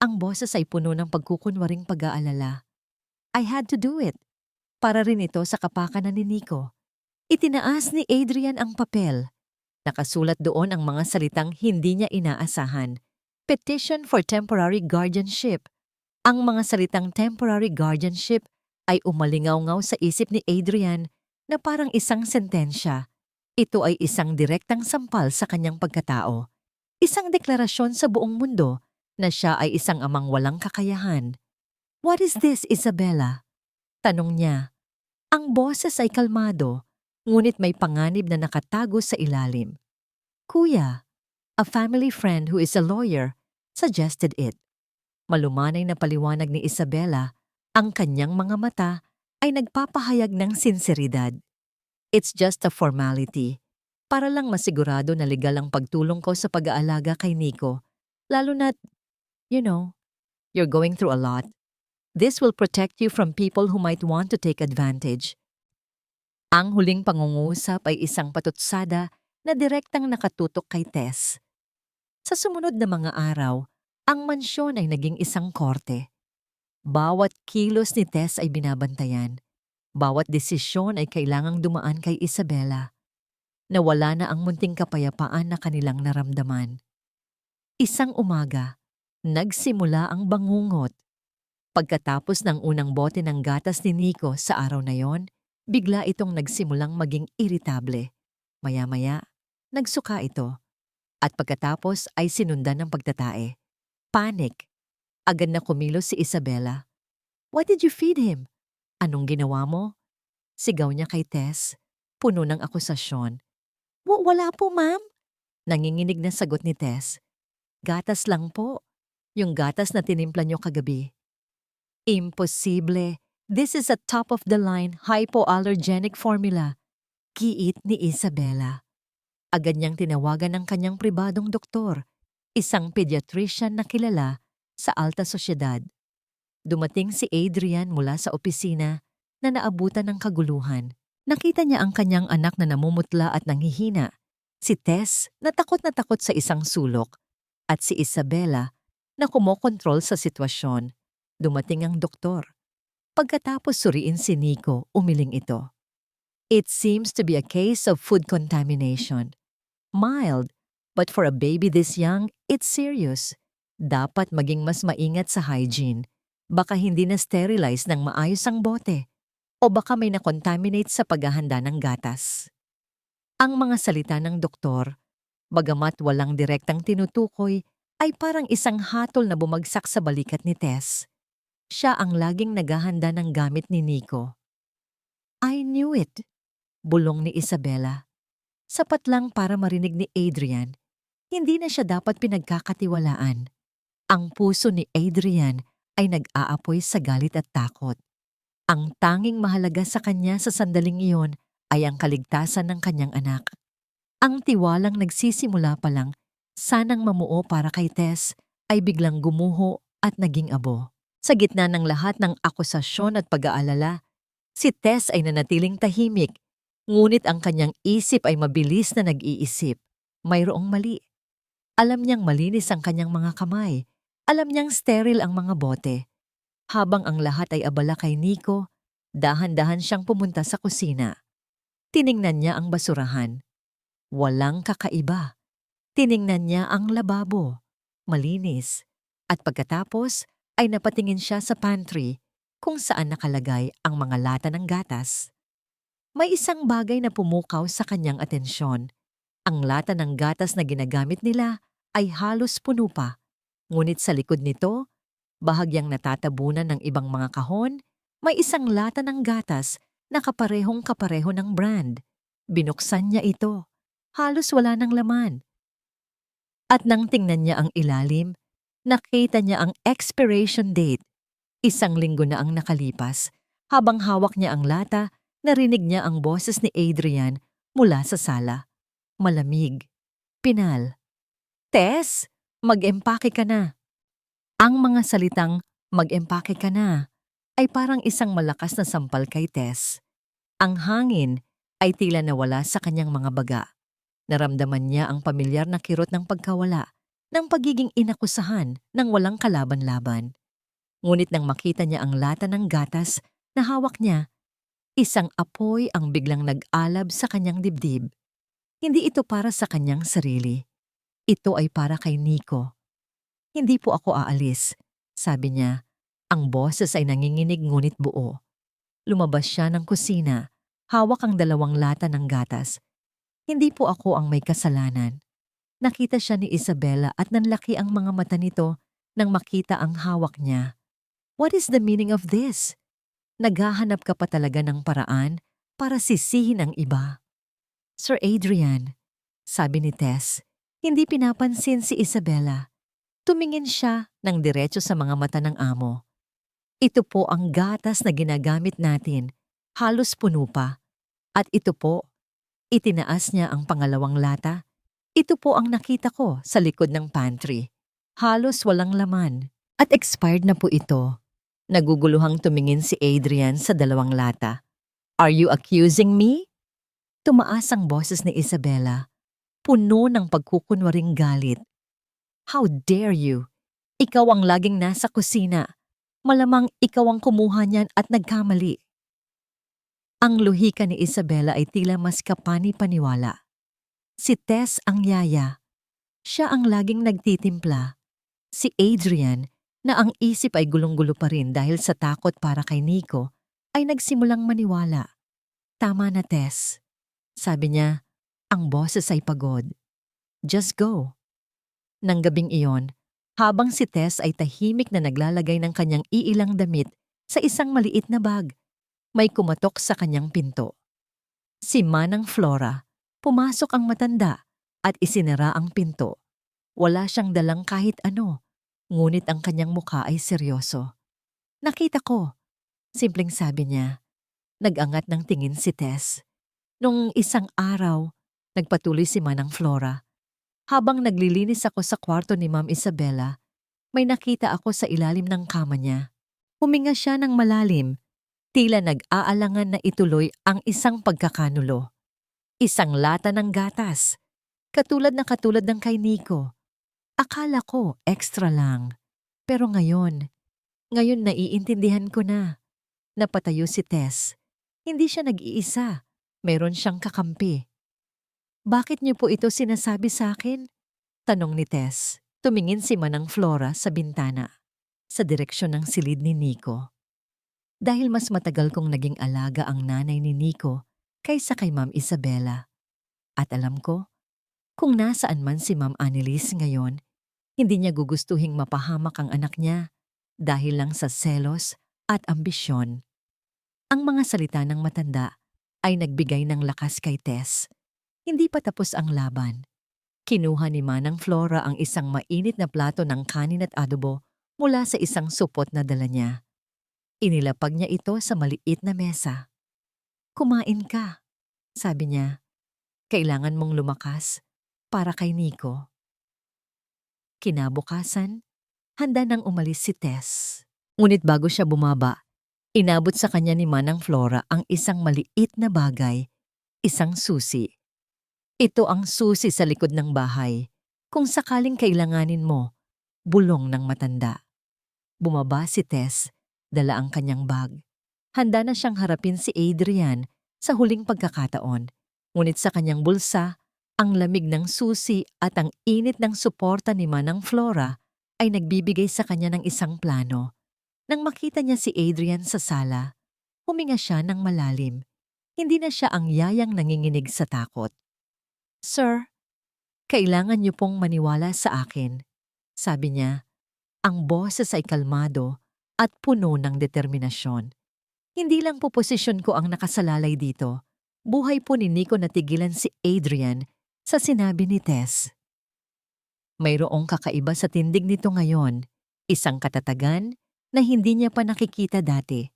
Ang boses ay puno ng pagkukunwaring pag-aalala. "I had to do it." Para rin ito sa kapakanan ni Nico. Itinaas ni Adrian ang papel. Nakasulat doon ang mga salitang hindi niya inaasahan. Petition for temporary guardianship. Ang mga salitang temporary guardianship ay umalingaw-ngaw sa isip ni Adrian na parang isang sentensya. Ito ay isang direktang sampal sa kanyang pagkatao. Isang deklarasyon sa buong mundo na siya ay isang amang walang kakayahan. "What is this, Isabella?" tanong niya. Ang boses ay kalmado, ngunit may panganib na nakatago sa ilalim. "Kuya, a family friend who is a lawyer, suggested it." Malumanay na paliwanag ni Isabella, ang kanyang mga mata ay nagpapahayag ng sinseridad. "It's just a formality. Para lang masigurado na legal ang pagtulong ko sa pag-aalaga kay Nico. Lalo na't, you know, you're going through a lot. This will protect you from people who might want to take advantage." Ang huling pangungusap ay isang patutsada na direktang nakatutok kay Tess. Sa sumunod na mga araw, ang mansyon ay naging isang korte. Bawat kilos ni Tess ay binabantayan. Bawat desisyon ay kailangang dumaan kay Isabella. Nawala na ang munting kapayapaan na kanilang naramdaman. Isang umaga, nagsimula ang bangungot. Pagkatapos ng unang bote ng gatas ni Nico sa araw na yon, bigla itong nagsimulang maging iritable. Maya-maya, nagsuka ito. At pagkatapos ay sinundan ng pagtatae. Panic. Agad na kumilos si Isabella. "What did you feed him? Anong ginawa mo?" Sigaw niya kay Tess. puno ng akusasyon. Wala po, ma'am." Nanginginig na sagot ni Tess. "Gatas lang po. Yung gatas na tinimpla niyo kagabi." "Imposible. This is a top-of-the-line hypoallergenic formula." Giit ni Isabela. Agad niyang tinawagan ang kanyang pribadong doktor, isang pediatrician na kilala sa alta sosyedad. Dumating si Adrian mula sa opisina na naabutan ng kaguluhan. Nakita niya ang kanyang anak na namumutla at nanghihina, si Tess na takot sa isang sulok, at si Isabela na kumokontrol sa sitwasyon. Dumating ang doktor. Pagkatapos suriin si Nico, umiling ito. "It seems to be a case of food contamination. Mild, but for a baby this young, it's serious. Dapat maging mas maingat sa hygiene. Baka hindi na sterilize ng maayos ang bote. O baka may na-contaminate sa paghahanda ng gatas." Ang mga salita ng doktor, bagamat walang direktang tinutukoy, ay parang isang hatol na bumagsak sa balikat ni Tess. Siya ang laging naghahanda ng gamit ni Nico. "I knew it," bulong ni Isabela. Sapat lang para marinig ni Adrian. Hindi na siya dapat pinagkakatiwalaan. Ang puso ni Adrian ay nag-aapoy sa galit at takot. Ang tanging mahalaga sa kanya sa sandaling iyon ay ang kaligtasan ng kanyang anak. Ang tiwalang nagsisimula pa lang, sanang mamuo para kay Tess, ay biglang gumuho at naging abo. Sa gitna ng lahat ng akusasyon at pag-aalala, si Tess ay nanatiling tahimik, ngunit ang kanyang isip ay mabilis na nag-iisip. Mayroong mali. Alam niyang malinis ang kanyang mga kamay. Alam niyang sterile ang mga bote. Habang ang lahat ay abala kay Nico, dahan-dahan siyang pumunta sa kusina. Tiningnan niya ang basurahan. Walang kakaiba. Tiningnan niya ang lababo. Malinis. At pagkatapos ay napatingin siya sa pantry kung saan nakalagay ang mga lata ng gatas. May isang bagay na pumukaw sa kanyang atensyon. Ang lata ng gatas na ginagamit nila ay halos puno pa. Ngunit sa likod nito, bahagyang natatabunan ng ibang mga kahon, may isang lata ng gatas na kaparehong-kapareho ng brand. Binuksan niya ito. Halos wala ng laman. At nang tingnan niya ang ilalim, nakita niya ang expiration date. 1 linggo na ang nakalipas. Habang hawak niya ang lata, narinig niya ang boses ni Adrian mula sa sala. Malamig. Pinal. "Tess, mag-empake ka na." Ang mga salitang "mag-empake ka na" ay parang isang malakas na sampal kay Tess. Ang hangin ay tila nawala sa kanyang mga baga. Naramdaman niya ang pamilyar na kirot ng pagkawala, ng pagiging inakusahan ng walang kalaban-laban. Ngunit nang makita niya ang lata ng gatas na hawak niya, isang apoy ang biglang nag-alab sa kanyang dibdib. Hindi ito para sa kanyang sarili. Ito ay para kay Nico. "Hindi po ako aalis," sabi niya. Ang boses ay nanginginig ngunit buo. Lumabas siya ng kusina, hawak ang 2 lata ng gatas. "Hindi po ako ang may kasalanan." Nakita siya ni Isabela at nanlaki ang mga mata nito nang makita ang hawak niya. "What is the meaning of this? Naghahanap ka pa talaga ng paraan para sisihin ang iba." "Sir Adrian," sabi ni Tess. Hindi pinapansin si Isabela. Tumingin siya ng diretso sa mga mata ng amo. "Ito po ang gatas na ginagamit natin. Halos puno pa. At ito po." Itinaas niya ang pangalawang lata. "Ito po ang nakita ko sa likod ng pantry. Halos walang laman. At expired na po ito." Naguguluhang tumingin si Adrian sa 2 lata. "Are you accusing me?" Tumaas ang boses ni Isabela, puno ng pagkukunwaring galit. "How dare you? Ikaw ang laging nasa kusina. Malamang ikaw ang kumuha niyan at nagkamali." Ang luhika ni Isabela ay tila mas kapani-paniwala. Si Tess ang yaya. Siya ang laging nagtitimpla. Si Adrian, na ang isip ay gulong-gulo pa rin dahil sa takot para kay Nico, ay nagsimulang maniwala. "Tama na, Tess." Sabi niya, ang boses ay pagod. "Just go." Nang gabing iyon, habang si Tess ay tahimik na naglalagay ng kanyang iilang damit sa isang maliit na bag, may kumatok sa kanyang pinto. Si Manang Flora, pumasok ang matanda at isinara ang pinto. Wala siyang dalang kahit ano, ngunit ang kanyang mukha ay seryoso. Nakita ko, simpleng sabi niya. Nag-angat ng tingin si Tess. Nung isang araw, nagpatuloy si Manang Flora. Habang naglilinis ako sa kwarto ni Ma'am Isabela, may nakita ako sa ilalim ng kama niya. Huminga siya ng malalim, tila nag-aalangan na ituloy ang isang pagkakanulo. Isang lata ng gatas, katulad ng kay Nico. Akala ko extra lang. Pero ngayon naiintindihan ko na. Napatayo si Tess. Hindi siya nag-iisa. Meron siyang kakampi. Bakit niyo po ito sinasabi sa akin? Tanong ni Tess. Tumingin si Manang Flora sa bintana, sa direksyon ng silid ni Nico. Dahil mas matagal kong naging alaga ang nanay ni Nico kaysa kay Ma'am Isabela. At alam ko, kung nasaan man si Ma'am Annalise ngayon, hindi niya gugustuhing mapahamak ang anak niya dahil lang sa selos at ambisyon. Ang mga salita ng matanda ay nagbigay ng lakas kay Tess. Hindi pa tapos ang laban. Kinuha ni Manang Flora ang isang mainit na plato ng kanin at adobo mula sa isang supot na dala niya. Inilapag niya ito sa maliit na mesa. Kumain ka, sabi niya. Kailangan mong lumakas para kay Nico. Kinabukasan, handa nang umalis si Tess. Ngunit bago siya bumaba, inabot sa kanya ni Manang Flora ang isang maliit na bagay, isang susi. Ito ang susi sa likod ng bahay. Kung sakaling kailanganin mo, bulong ng matanda. Bumaba si Tess, dala ang kanyang bag. Handa na siyang harapin si Adrian sa huling pagkakataon. Ngunit sa kanyang bulsa, ang lamig ng susi at ang init ng suporta ni Manang Flora ay nagbibigay sa kanya ng isang plano. Nang makita niya si Adrian sa sala, huminga siya ng malalim. Hindi na siya ang yayang nanginginig sa takot. Sir, kailangan niyo pong maniwala sa akin, sabi niya. Ang boses ay kalmado at puno ng determinasyon. Hindi lang po posisyon ko ang nakasalalay dito. Buhay po ni Nico natigilan si Adrian sa sinabi ni Tess. Mayroong kakaiba sa tindig nito ngayon, isang katatagan na hindi niya pa nakikita dati.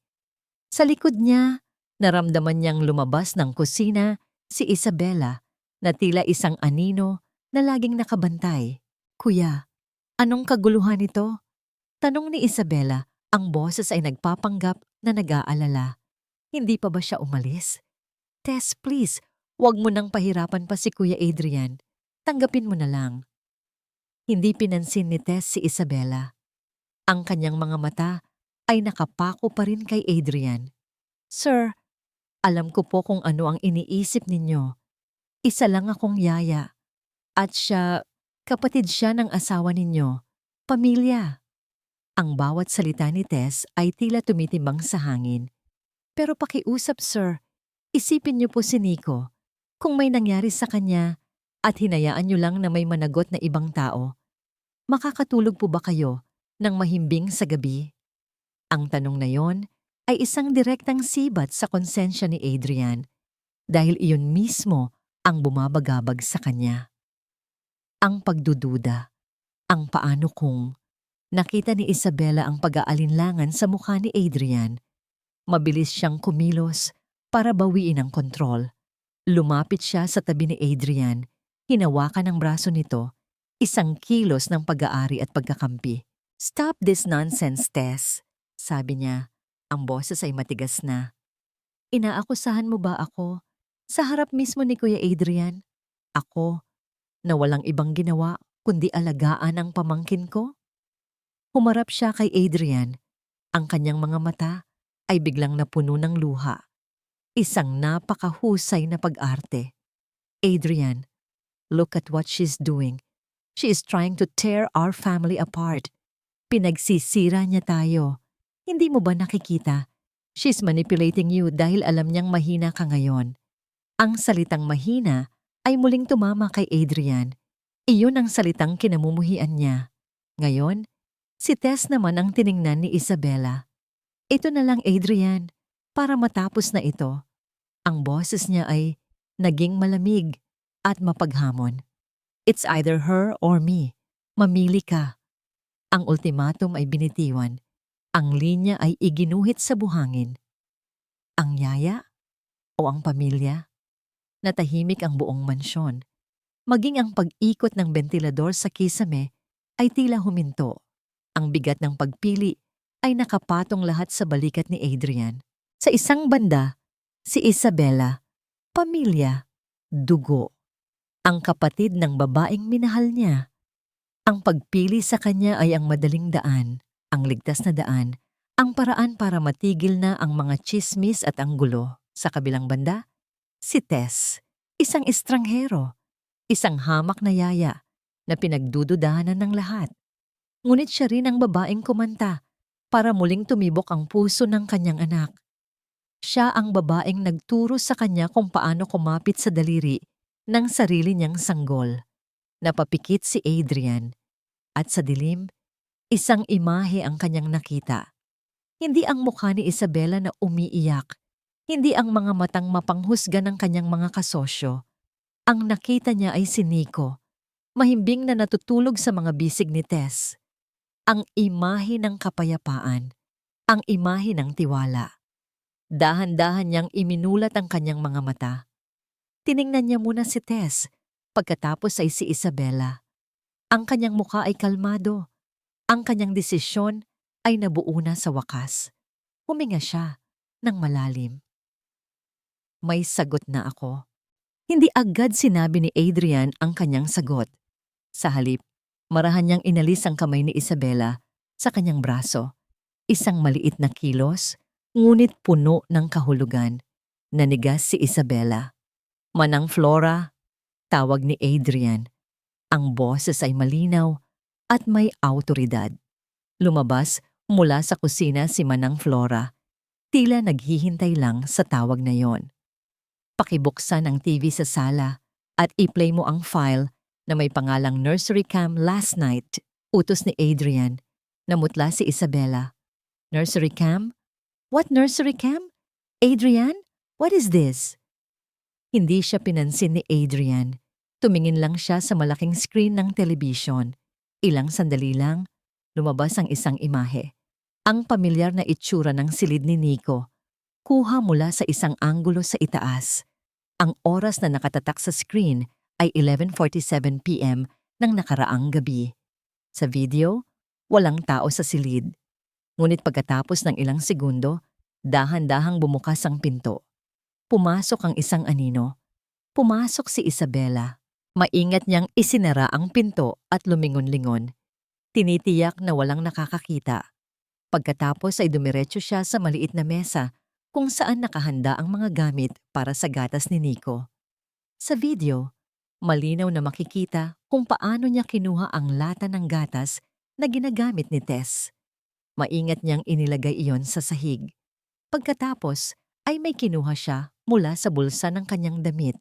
Sa likod niya, naramdaman niyang lumabas ng kusina si Isabela na tila isang anino na laging nakabantay. Kuya, anong kaguluhan ito? Tanong ni Isabela, ang boses ay nagpapanggap na nag-aalala. Hindi pa ba siya umalis? Tess, please, huwag mo nang pahirapan pa si Kuya Adrian. Tanggapin mo na lang. Hindi pinansin ni Tess si Isabela. Ang kanyang mga mata ay nakapako pa rin kay Adrian. Sir, alam ko po kung ano ang iniisip ninyo. Isa lang akong yaya. At kapatid siya ng asawa ninyo. Pamilya. Ang bawat salita ni Tess ay tila tumitimbang sa hangin. Pero pakiusap, sir. Isipin niyo po si Nico. Kung may nangyari sa kanya at hinayaan niyo lang na may managot na ibang tao, makakatulog po ba kayo ng mahimbing sa gabi? Ang tanong na yon ay isang direktang sibat sa konsensya ni Adrian dahil iyon mismo ang bumabagabag sa kanya. Ang pagdududa, ang paano kung. Nakita ni Isabela ang pag-aalinlangan sa mukha ni Adrian. Mabilis siyang kumilos para bawiin ang kontrol. Lumapit siya sa tabi ni Adrian, hinawakan ang braso nito, isang kilos ng pag-aari at pagkakampi. Stop this nonsense, Tess, sabi niya. Ang boses ay matigas na. Inaakusahan mo ba ako? Sa harap mismo ni Kuya Adrian? Ako, na walang ibang ginawa kundi alagaan ang pamangkin ko? Humarap siya kay Adrian. Ang kanyang mga mata ay biglang napuno ng luha. Isang napakahusay na pag-arte. Adrian, look at what she's doing. She is trying to tear our family apart. Pinagsisira niya tayo. Hindi mo ba nakikita? She's manipulating you dahil alam niyang mahina ka ngayon. Ang salitang mahina ay muling tumama kay Adrian. Iyon ang salitang kinamumuhian niya. Ngayon, si Tess naman ang tiningnan ni Isabela. Ito na lang, Adrian, para matapos na ito. Ang boses niya ay naging malamig at mapaghamon. It's either her or me. Mamili ka. Ang ultimatum ay binitiwan. Ang linya ay iginuhit sa buhangin. Ang yaya o ang pamilya? Natahimik ang buong mansyon. Maging ang pag-ikot ng bentilador sa kisame ay tila huminto. Ang bigat ng pagpili ay nakapatong lahat sa balikat ni Adrian. Sa isang banda, si Isabela, pamilya, dugo. Ang kapatid ng babaeng minahal niya. Ang pagpili sa kanya ay ang madaling daan, ang ligtas na daan, ang paraan para matigil na ang mga tsismis at ang gulo. Sa kabilang banda, si Tess, isang estranghero, isang hamak na yaya na pinagdududahanan ng lahat. Ngunit siya rin ang babaeng kumanta para muling tumibok ang puso ng kanyang anak. Siya ang babaeng nagturo sa kanya kung paano kumapit sa daliri ng sarili niyang sanggol. Napapikit si Adrian at sa dilim, isang imahe ang kanyang nakita. Hindi ang mukha ni Isabela na umiiyak, hindi ang mga matang mapanghusga ng kanyang mga kasosyo. Ang nakita niya ay si Nico, mahimbing na natutulog sa mga bisig ni Tess. Ang imahe ng kapayapaan, ang imahe ng tiwala. Dahan-dahan niyang iminulat ang kanyang mga mata. Tiningnan niya muna si Tess, pagkatapos ay si Isabela. Ang kanyang mukha ay kalmado. Ang kanyang desisyon ay nabuo na sa wakas. Huminga siya ng malalim. May sagot na ako. Hindi agad sinabi ni Adrian ang kanyang sagot. Sa halip, marahan niyang inalis ang kamay ni Isabela sa kanyang braso. Isang maliit na kilos, ngunit puno ng kahulugan. Nanigas si Isabela. Manang Flora, tawag ni Adrian. Ang boses ay malinaw at may awtoridad. Lumabas mula sa kusina si Manang Flora. Tila naghihintay lang sa tawag na yon. Pakibuksan ang TV sa sala at i-play mo ang file na may pangalang Nursery Cam Last Night, utos ni Adrian. Namutla si Isabela. Nursery Cam? What nursery cam? Adrian, what is this? Hindi siya pinansin ni Adrian. Tumingin lang siya sa malaking screen ng telebisyon. Ilang sandali lang, lumabas ang isang imahe. Ang pamilyar na itsura ng silid ni Nico. Kuha mula sa isang anggulo sa itaas. Ang oras na nakatatak sa screen ay 11:47 p.m. ng nakaraang gabi. Sa video, walang tao sa silid. Ngunit pagkatapos ng ilang segundo, dahan-dahang bumukas ang pinto. Pumasok ang isang anino. Pumasok si Isabela. Maingat niyang isinara ang pinto at lumingon-lingon. Tinitiyak na walang nakakakita. Pagkatapos ay dumiretso siya sa maliit na mesa kung saan nakahanda ang mga gamit para sa gatas ni Nico. Sa video, malinaw na makikita kung paano niya kinuha ang lata ng gatas na ginagamit ni Tess. Maingat niyang inilagay iyon sa sahig. Pagkatapos ay may kinuha siya mula sa bulsa ng kanyang damit.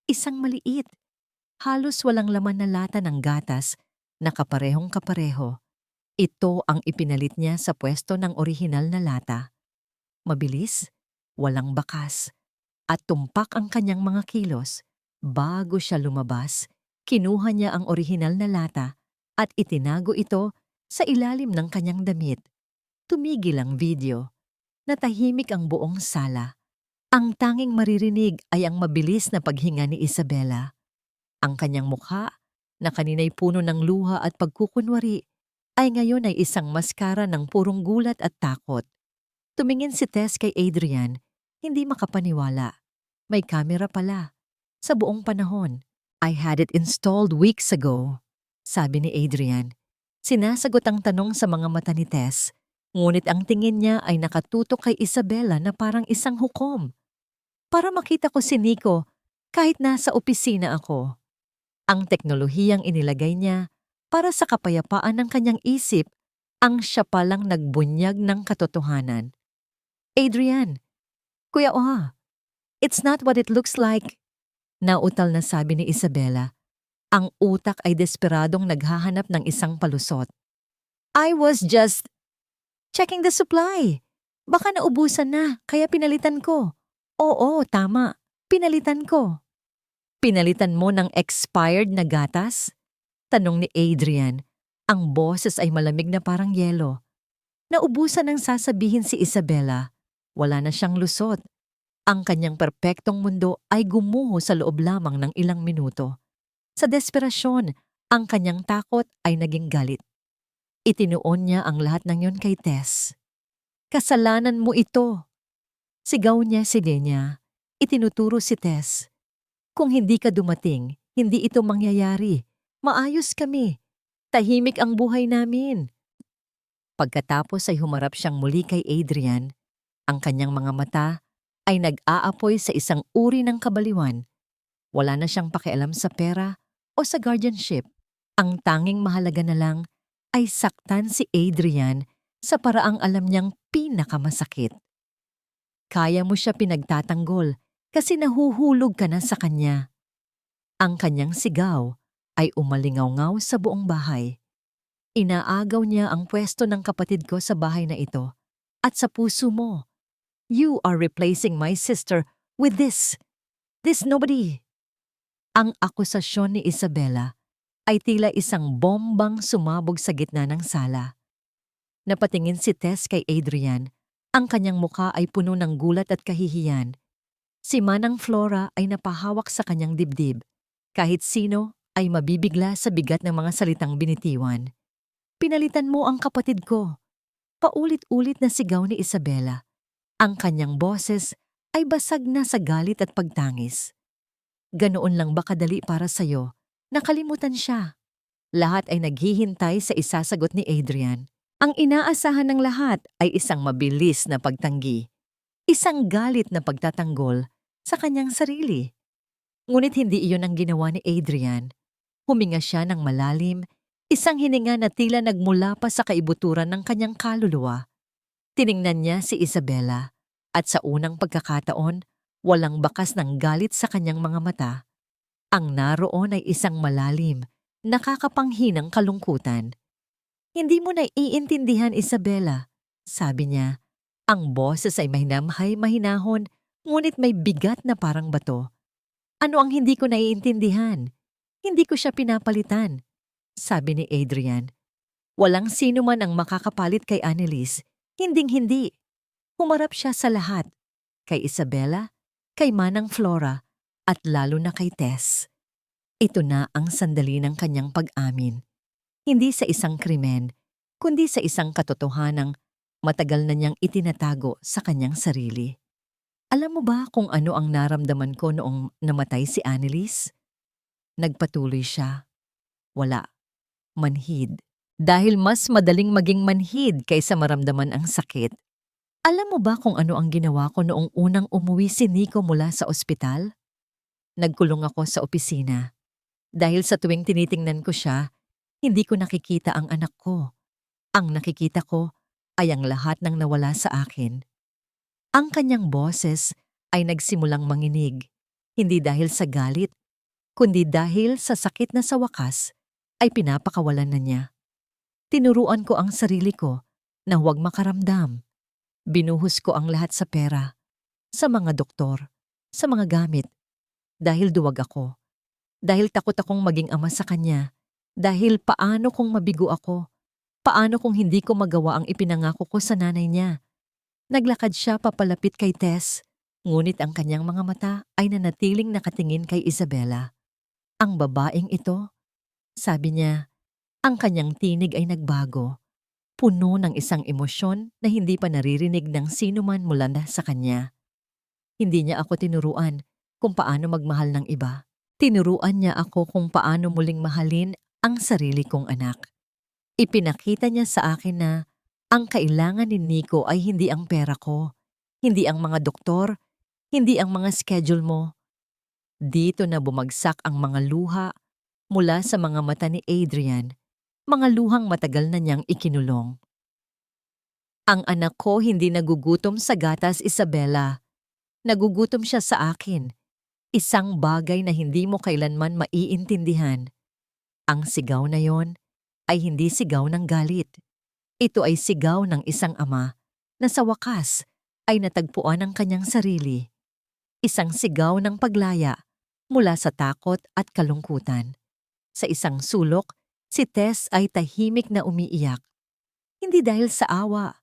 Isang maliit, halos walang laman na lata ng gatas na kaparehong-kapareho. Ito ang ipinalit niya sa pwesto ng orihinal na lata. Mabilis, walang bakas, at tumpak ang kanyang mga kilos. Bago siya lumabas, kinuha niya ang orihinal na lata at itinago ito sa ilalim ng kanyang damit. Tumigil ang video. Natahimik ang buong sala. Ang tanging maririnig ay ang mabilis na paghinga ni Isabela. Ang kanyang mukha, na kanina'y puno ng luha at pagkukunwari, ay ngayon ay isang maskara ng purong gulat at takot. Tumingin si Tess kay Adrian, hindi makapaniwala. May kamera pala. Sa buong panahon, I had it installed weeks ago, sabi ni Adrian. Sinasagot ang tanong sa mga mata ni Tess. Ngunit ang tingin niya ay nakatutok kay Isabela na parang isang hukom. Para makita ko si Nico kahit nasa opisina ako. Ang teknolohiyang inilagay niya para sa kapayapaan ng kanyang isip ang siya palang nagbunyag ng katotohanan. Adrian, Kuya Oha, it's not what it looks like. Nautal na sabi ni Isabela. Ang utak ay desperadong naghahanap ng isang palusot. I was just checking the supply. Baka naubusan na, kaya pinalitan ko. Oo, tama. Pinalitan ko. Pinalitan mo ng expired na gatas? Tanong ni Adrian. Ang boses ay malamig na parang yelo. Naubusan ng sasabihin si Isabela. Wala na siyang lusot. Ang kanyang perpektong mundo ay gumuho sa loob lamang ng ilang minuto. Sa desperasyon, ang kanyang takot ay naging galit. Itinuon niya ang lahat ng yon kay Tess. Kasalanan mo ito. Sigaw niya si Lenya. Itinuturo si Tess. Kung hindi ka dumating, hindi ito mangyayari. Maayos kami. Tahimik ang buhay namin. Pagkatapos ay humarap siyang muli kay Adrian. Ang kanyang mga mata ay nag-aapoy sa isang uri ng kabaliwan. Wala na siyang pakialam sa pera o sa guardianship. Ang tanging mahalaga na lang ay saktan si Adrian sa paraang alam niyang pinakamasakit. Kaya mo siya pinagtatanggol kasi nahuhulog ka na sa kanya. Ang kanyang sigaw ay umalingaw-ngaw sa buong bahay. Inaagaw niya ang pwesto ng kapatid ko sa bahay na ito at sa puso mo. You are replacing my sister with this nobody. Ang akusasyon ni Isabela ay tila isang bombang sumabog sa gitna ng sala. Napatingin si Tess kay Adrian. Ang kanyang mukha ay puno ng gulat at kahihiyan. Si Manang Flora ay napahawak sa kanyang dibdib. Kahit sino ay mabibigla sa bigat ng mga salitang binitiwan. Pinalitan mo ang kapatid ko. Paulit-ulit na sigaw ni Isabela. Ang kanyang boses ay basag na sa galit at pagtangis. Ganoon lang ba kadali para sa'yo? Nakalimutan siya. Lahat ay naghihintay sa isasagot ni Adrian. Ang inaasahan ng lahat ay isang mabilis na pagtanggi. Isang galit na pagtatanggol sa kanyang sarili. Ngunit hindi iyon ang ginawa ni Adrian. Huminga siya ng malalim, isang hininga na tila nagmula pa sa kaibuturan ng kanyang kaluluwa. Tiningnan niya si Isabela at sa unang pagkakataon, walang bakas ng galit sa kanyang mga mata. Ang naroon ay isang malalim, nakakapanghinang kalungkutan. Hindi mo na iintindihan, Isabela, sabi niya. Ang boses ay mahinahon, ngunit may bigat na parang bato. Ano ang hindi ko naiintindihan? Hindi ko siya pinapalitan, sabi ni Adrian. Walang sino man ang makakapalit kay Annalise, hinding-hindi. Humarap siya sa lahat, kay Isabela, kay Manang Flora, at lalo na kay Tess. Ito na ang sandali ng kanyang pag-amin. Hindi sa isang krimen, kundi sa isang katotohanang matagal na niyang itinatago sa kanyang sarili. Alam mo ba kung ano ang naramdaman ko noong namatay si Annalise? Nagpatuloy siya. Wala. Manhid. Dahil mas madaling maging manhid kaysa maramdaman ang sakit. Alam mo ba kung ano ang ginawa ko noong unang umuwi si Nico mula sa ospital? Nagkulong ako sa opisina. Dahil sa tuwing tinitingnan ko siya, hindi ko nakikita ang anak ko. Ang nakikita ko ay ang lahat ng nawala sa akin. Ang kanyang boses ay nagsimulang manginig, hindi dahil sa galit, kundi dahil sa sakit na sa wakas ay pinapakawalan na niya. Tinuruan ko ang sarili ko na huwag makaramdam. Binuhos ko ang lahat sa pera, sa mga doktor, sa mga gamit. Dahil duwag ako. Dahil takot akong maging ama sa kanya. Dahil paano kung mabigo ako? Paano kung hindi ko magawa ang ipinangako ko sa nanay niya? Naglakad siya papalapit kay Tess, ngunit ang kanyang mga mata ay nanatiling nakatingin kay Isabela. Ang babaeng ito, sabi niya, ang kanyang tinig ay nagbago. Puno ng isang emosyon na hindi pa naririnig ng sino man mula na sa kanya. Hindi niya ako tinuruan kung paano magmahal ng iba. Tinuruan niya ako kung paano muling mahalin ang sarili kong anak. Ipinakita niya sa akin na ang kailangan ni Nico ay hindi ang pera ko, hindi ang mga doktor, hindi ang mga schedule mo. Dito na bumagsak ang mga luha mula sa mga mata ni Adrian, mga luhang matagal na niyang ikinulong. Ang anak ko hindi nagugutom sa gatas, Isabela. Nagugutom siya sa akin. Isang bagay na hindi mo kailanman maiintindihan. Ang sigaw na yon ay hindi sigaw ng galit. Ito ay sigaw ng isang ama na sa wakas ay natagpuan ang kanyang sarili. Isang sigaw ng paglaya mula sa takot at kalungkutan. Sa isang sulok, si Tess ay tahimik na umiiyak. Hindi dahil sa awa,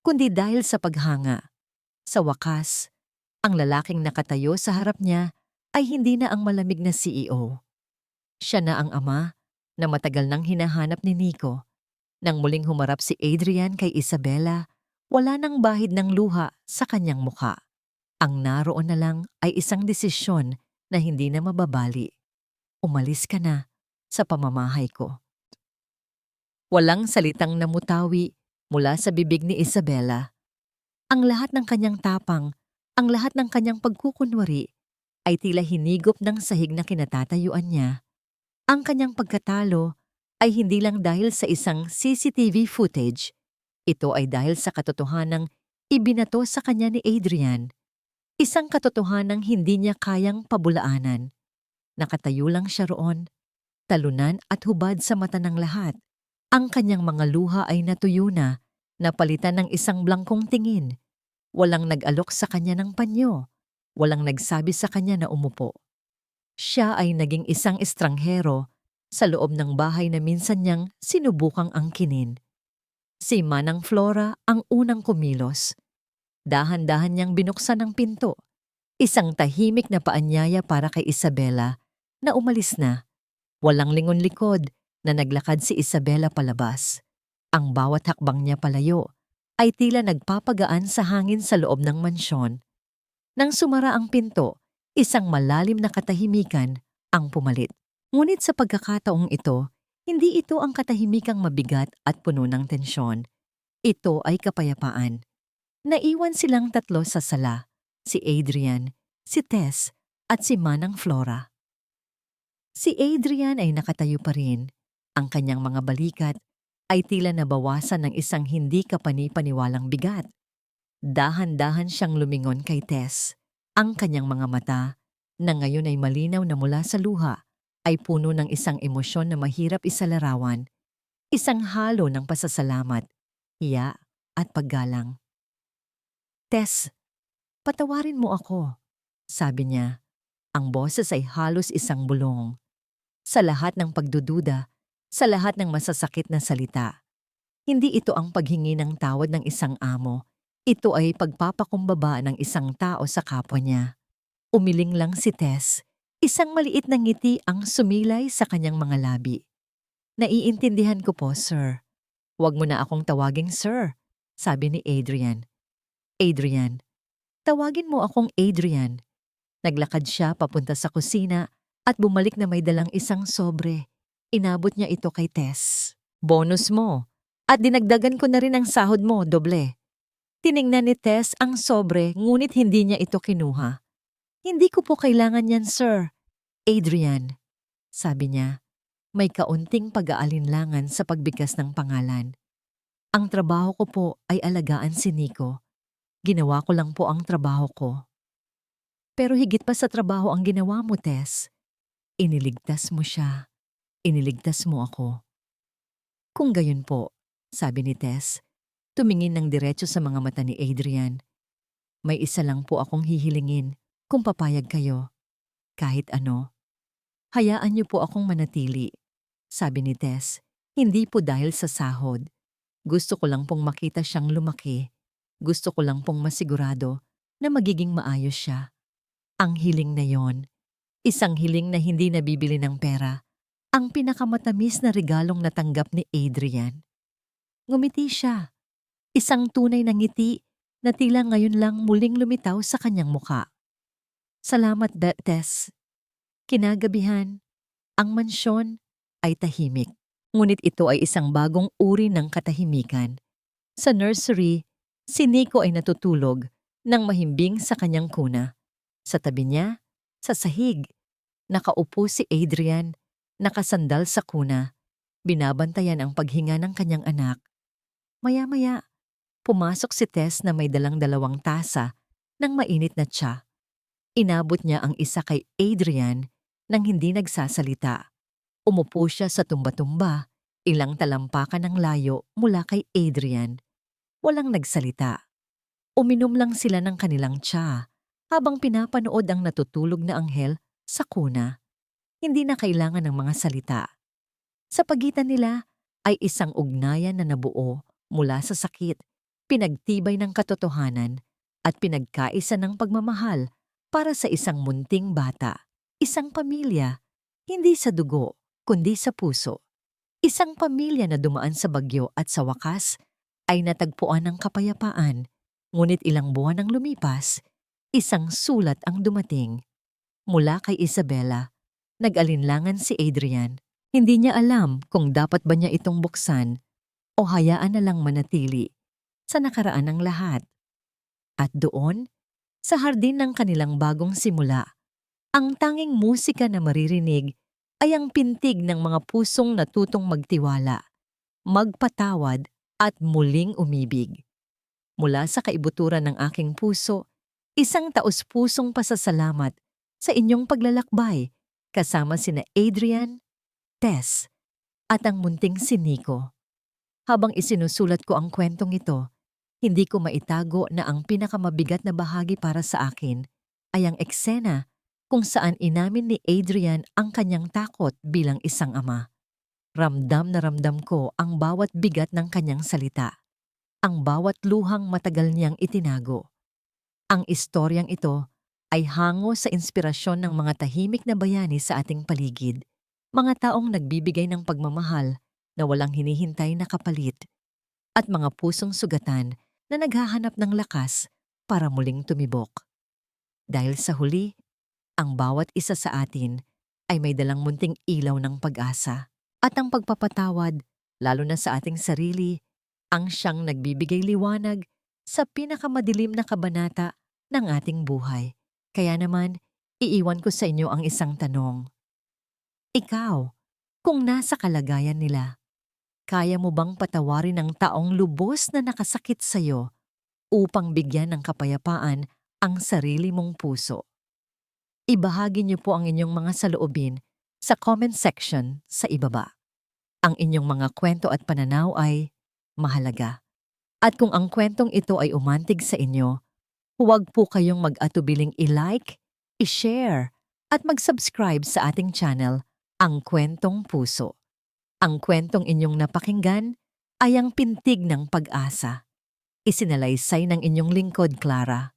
kundi dahil sa paghanga. Sa wakas, ang lalaking nakatayo sa harap niya ay hindi na ang malamig na CEO. Siya na ang ama na matagal nang hinahanap ni Nico. Nang muling humarap si Adrian kay Isabela, wala nang bahid ng luha sa kanyang mukha. Ang naroon na lang ay isang desisyon na hindi na mababali. Umalis ka na sa pamamahay ko. Walang salitang namutawi mula sa bibig ni Isabela. Ang lahat ng kanyang tapang, ang lahat ng kanyang pagkukunwari ay tila hinigop ng sahig na kinatatayuan niya. Ang kanyang pagkatalo ay hindi lang dahil sa isang CCTV footage. Ito ay dahil sa katotohanang ibinato sa kanya ni Adrian. Isang katotohanang hindi niya kayang pabulaanan. Nakatayo lang siya roon, talunan at hubad sa mata ng lahat. Ang kanyang mga luha ay natuyo na, napalitan ng isang blangkong tingin. Walang nag-alok sa kanya ng panyo. Walang nagsabi sa kanya na umupo. Siya ay naging isang estranghero sa loob ng bahay na minsan niyang sinubukang angkinin. Si Manang Flora ang unang kumilos. Dahan-dahan niyang binuksan ang pinto. Isang tahimik na paanyaya para kay Isabela na umalis na. Walang lingon-likod na naglakad si Isabela palabas. Ang bawat hakbang niya palayo ay tila nagpapagaan sa hangin sa loob ng mansyon. Nang sumara ang pinto, isang malalim na katahimikan ang pumalit. Ngunit sa pagkakataong ito, hindi ito ang katahimikang mabigat at puno ng tensyon. Ito ay kapayapaan. Naiwan silang tatlo sa sala, si Adrian, si Tess at si Manang Flora. Si Adrian ay nakatayo pa rin. Ang kanyang mga balikat ay tila nabawasan ng isang hindi kapani-paniwalang bigat. Dahan-dahan siyang lumingon kay Tess. Ang kanyang mga mata, na ngayon ay malinaw na mula sa luha, ay puno ng isang emosyon na mahirap isalarawan. Isang halo ng pasasalamat, hiya at paggalang. Tess, patawarin mo ako, sabi niya. Ang boses ay halos isang bulong. Sa lahat ng pagdududa, sa lahat ng masasakit na salita. Hindi ito ang paghingi ng tawad ng isang amo. Ito ay pagpapakumbaba ng isang tao sa kapwa niya. Umiling lang si Tess. Isang maliit na ngiti ang sumilay sa kanyang mga labi. Naiintindihan ko po, sir. Huwag mo na akong tawaging sir, sabi ni Adrian. Adrian, tawagin mo akong Adrian. Naglakad siya papunta sa kusina at bumalik na may dalang isang sobre. Inabot niya ito kay Tess. Bonus mo. At dinagdagan ko na rin ang sahod mo, doble. Tiningnan ni Tess ang sobre ngunit hindi niya ito kinuha. Hindi ko po kailangan yan, sir. Adrian, sabi niya, may kaunting pag-aalinlangan sa pagbigkas ng pangalan. Ang trabaho ko po ay alagaan si Nico. Ginawa ko lang po ang trabaho ko. Pero higit pa sa trabaho ang ginawa mo, Tess. Iniligtas mo siya. Iniligtas mo ako. Kung gayon po, sabi ni Tess, tumingin ng diretso sa mga mata ni Adrian. May isa lang po akong hihilingin kung papayag kayo. Kahit ano. Hayaan niyo po akong manatili, sabi ni Tess. Hindi po dahil sa sahod. Gusto ko lang pong makita siyang lumaki. Gusto ko lang pong masigurado na magiging maayos siya. Ang hiling na yon, isang hiling na hindi nabibili ng pera, ang pinakamatamis na regalong natanggap ni Adrian. Ngumiti siya. Isang tunay na ngiti na tila ngayon lang muling lumitaw sa kanyang muka. Salamat, Tess. Kinagabihan, ang mansyon ay tahimik. Ngunit ito ay isang bagong uri ng katahimikan. Sa nursery, si Nico ay natutulog ng mahimbing sa kanyang kuna. Sa tabi niya, sa sahig, nakaupo si Adrian, nakasandal sa kuna, binabantayan ang paghinga ng kanyang anak. Maya-maya, pumasok si Tess na may dalang-dalawang tasa ng mainit na tsa. Inabot niya ang isa kay Adrian nang hindi nagsasalita. Umupo siya sa tumba-tumba, ilang talampakan ng layo mula kay Adrian. Walang nagsalita. Uminom lang sila ng kanilang tsa Habang pinapanood ang natutulog na anghel sa kuna, hindi na kailangan ng mga salita. Sa pagitan nila ay isang ugnayan na nabuo mula sa sakit, pinagtibay ng katotohanan, at pinagkaisa ng pagmamahal para sa isang munting bata, isang pamilya, hindi sa dugo, kundi sa puso. Isang pamilya na dumaan sa bagyo at sa wakas ay natagpuan ng kapayapaan, ngunit ilang buwan ang lumipas, isang sulat ang dumating. Mula kay Isabella, nag-alinlangan si Adrian. Hindi niya alam kung dapat ba niya itong buksan o hayaan na lang manatili sa nakaraan ng lahat. At doon, sa hardin ng kanilang bagong simula, ang tanging musika na maririnig ay ang pintig ng mga pusong natutong magtiwala, magpatawad at muling umibig. Mula sa kaibuturan ng aking puso, isang taos-pusong pasasalamat sa inyong paglalakbay kasama sina Adrian, Tess, at ang munting si Nico. Habang isinusulat ko ang kwentong ito, hindi ko maitago na ang pinakamabigat na bahagi para sa akin ay ang eksena kung saan inamin ni Adrian ang kanyang takot bilang isang ama. Ramdam na ramdam ko ang bawat bigat ng kanyang salita, ang bawat luhang matagal niyang itinago. Ang istoryang ito ay hango sa inspirasyon ng mga tahimik na bayani sa ating paligid, mga taong nagbibigay ng pagmamahal na walang hinihintay na kapalit, at mga pusong sugatan na naghahanap ng lakas para muling tumibok. Dahil sa huli, ang bawat isa sa atin ay may dalang munting ilaw ng pag-asa, at ang pagpapatawad, lalo na sa ating sarili, ang siyang nagbibigay liwanag sa pinakamadilim na kabanata ng ating buhay. Kaya naman, iiwan ko sa inyo ang isang tanong. Ikaw, kung nasa kalagayan nila, kaya mo bang patawarin ang taong lubos na nakasakit sa'yo upang bigyan ng kapayapaan ang sarili mong puso? Ibahagi niyo po ang inyong mga saloobin sa comment section sa ibaba. Ang inyong mga kwento at pananaw ay mahalaga. At kung ang kwentong ito ay umantig sa inyo, huwag po kayong mag-atubiling i-like, i-share, at mag-subscribe sa ating channel, Ang Kwentong Puso. Ang kwentong inyong napakinggan ay ang pintig ng pag-asa. Isinalaysay ng inyong lingkod, Clara.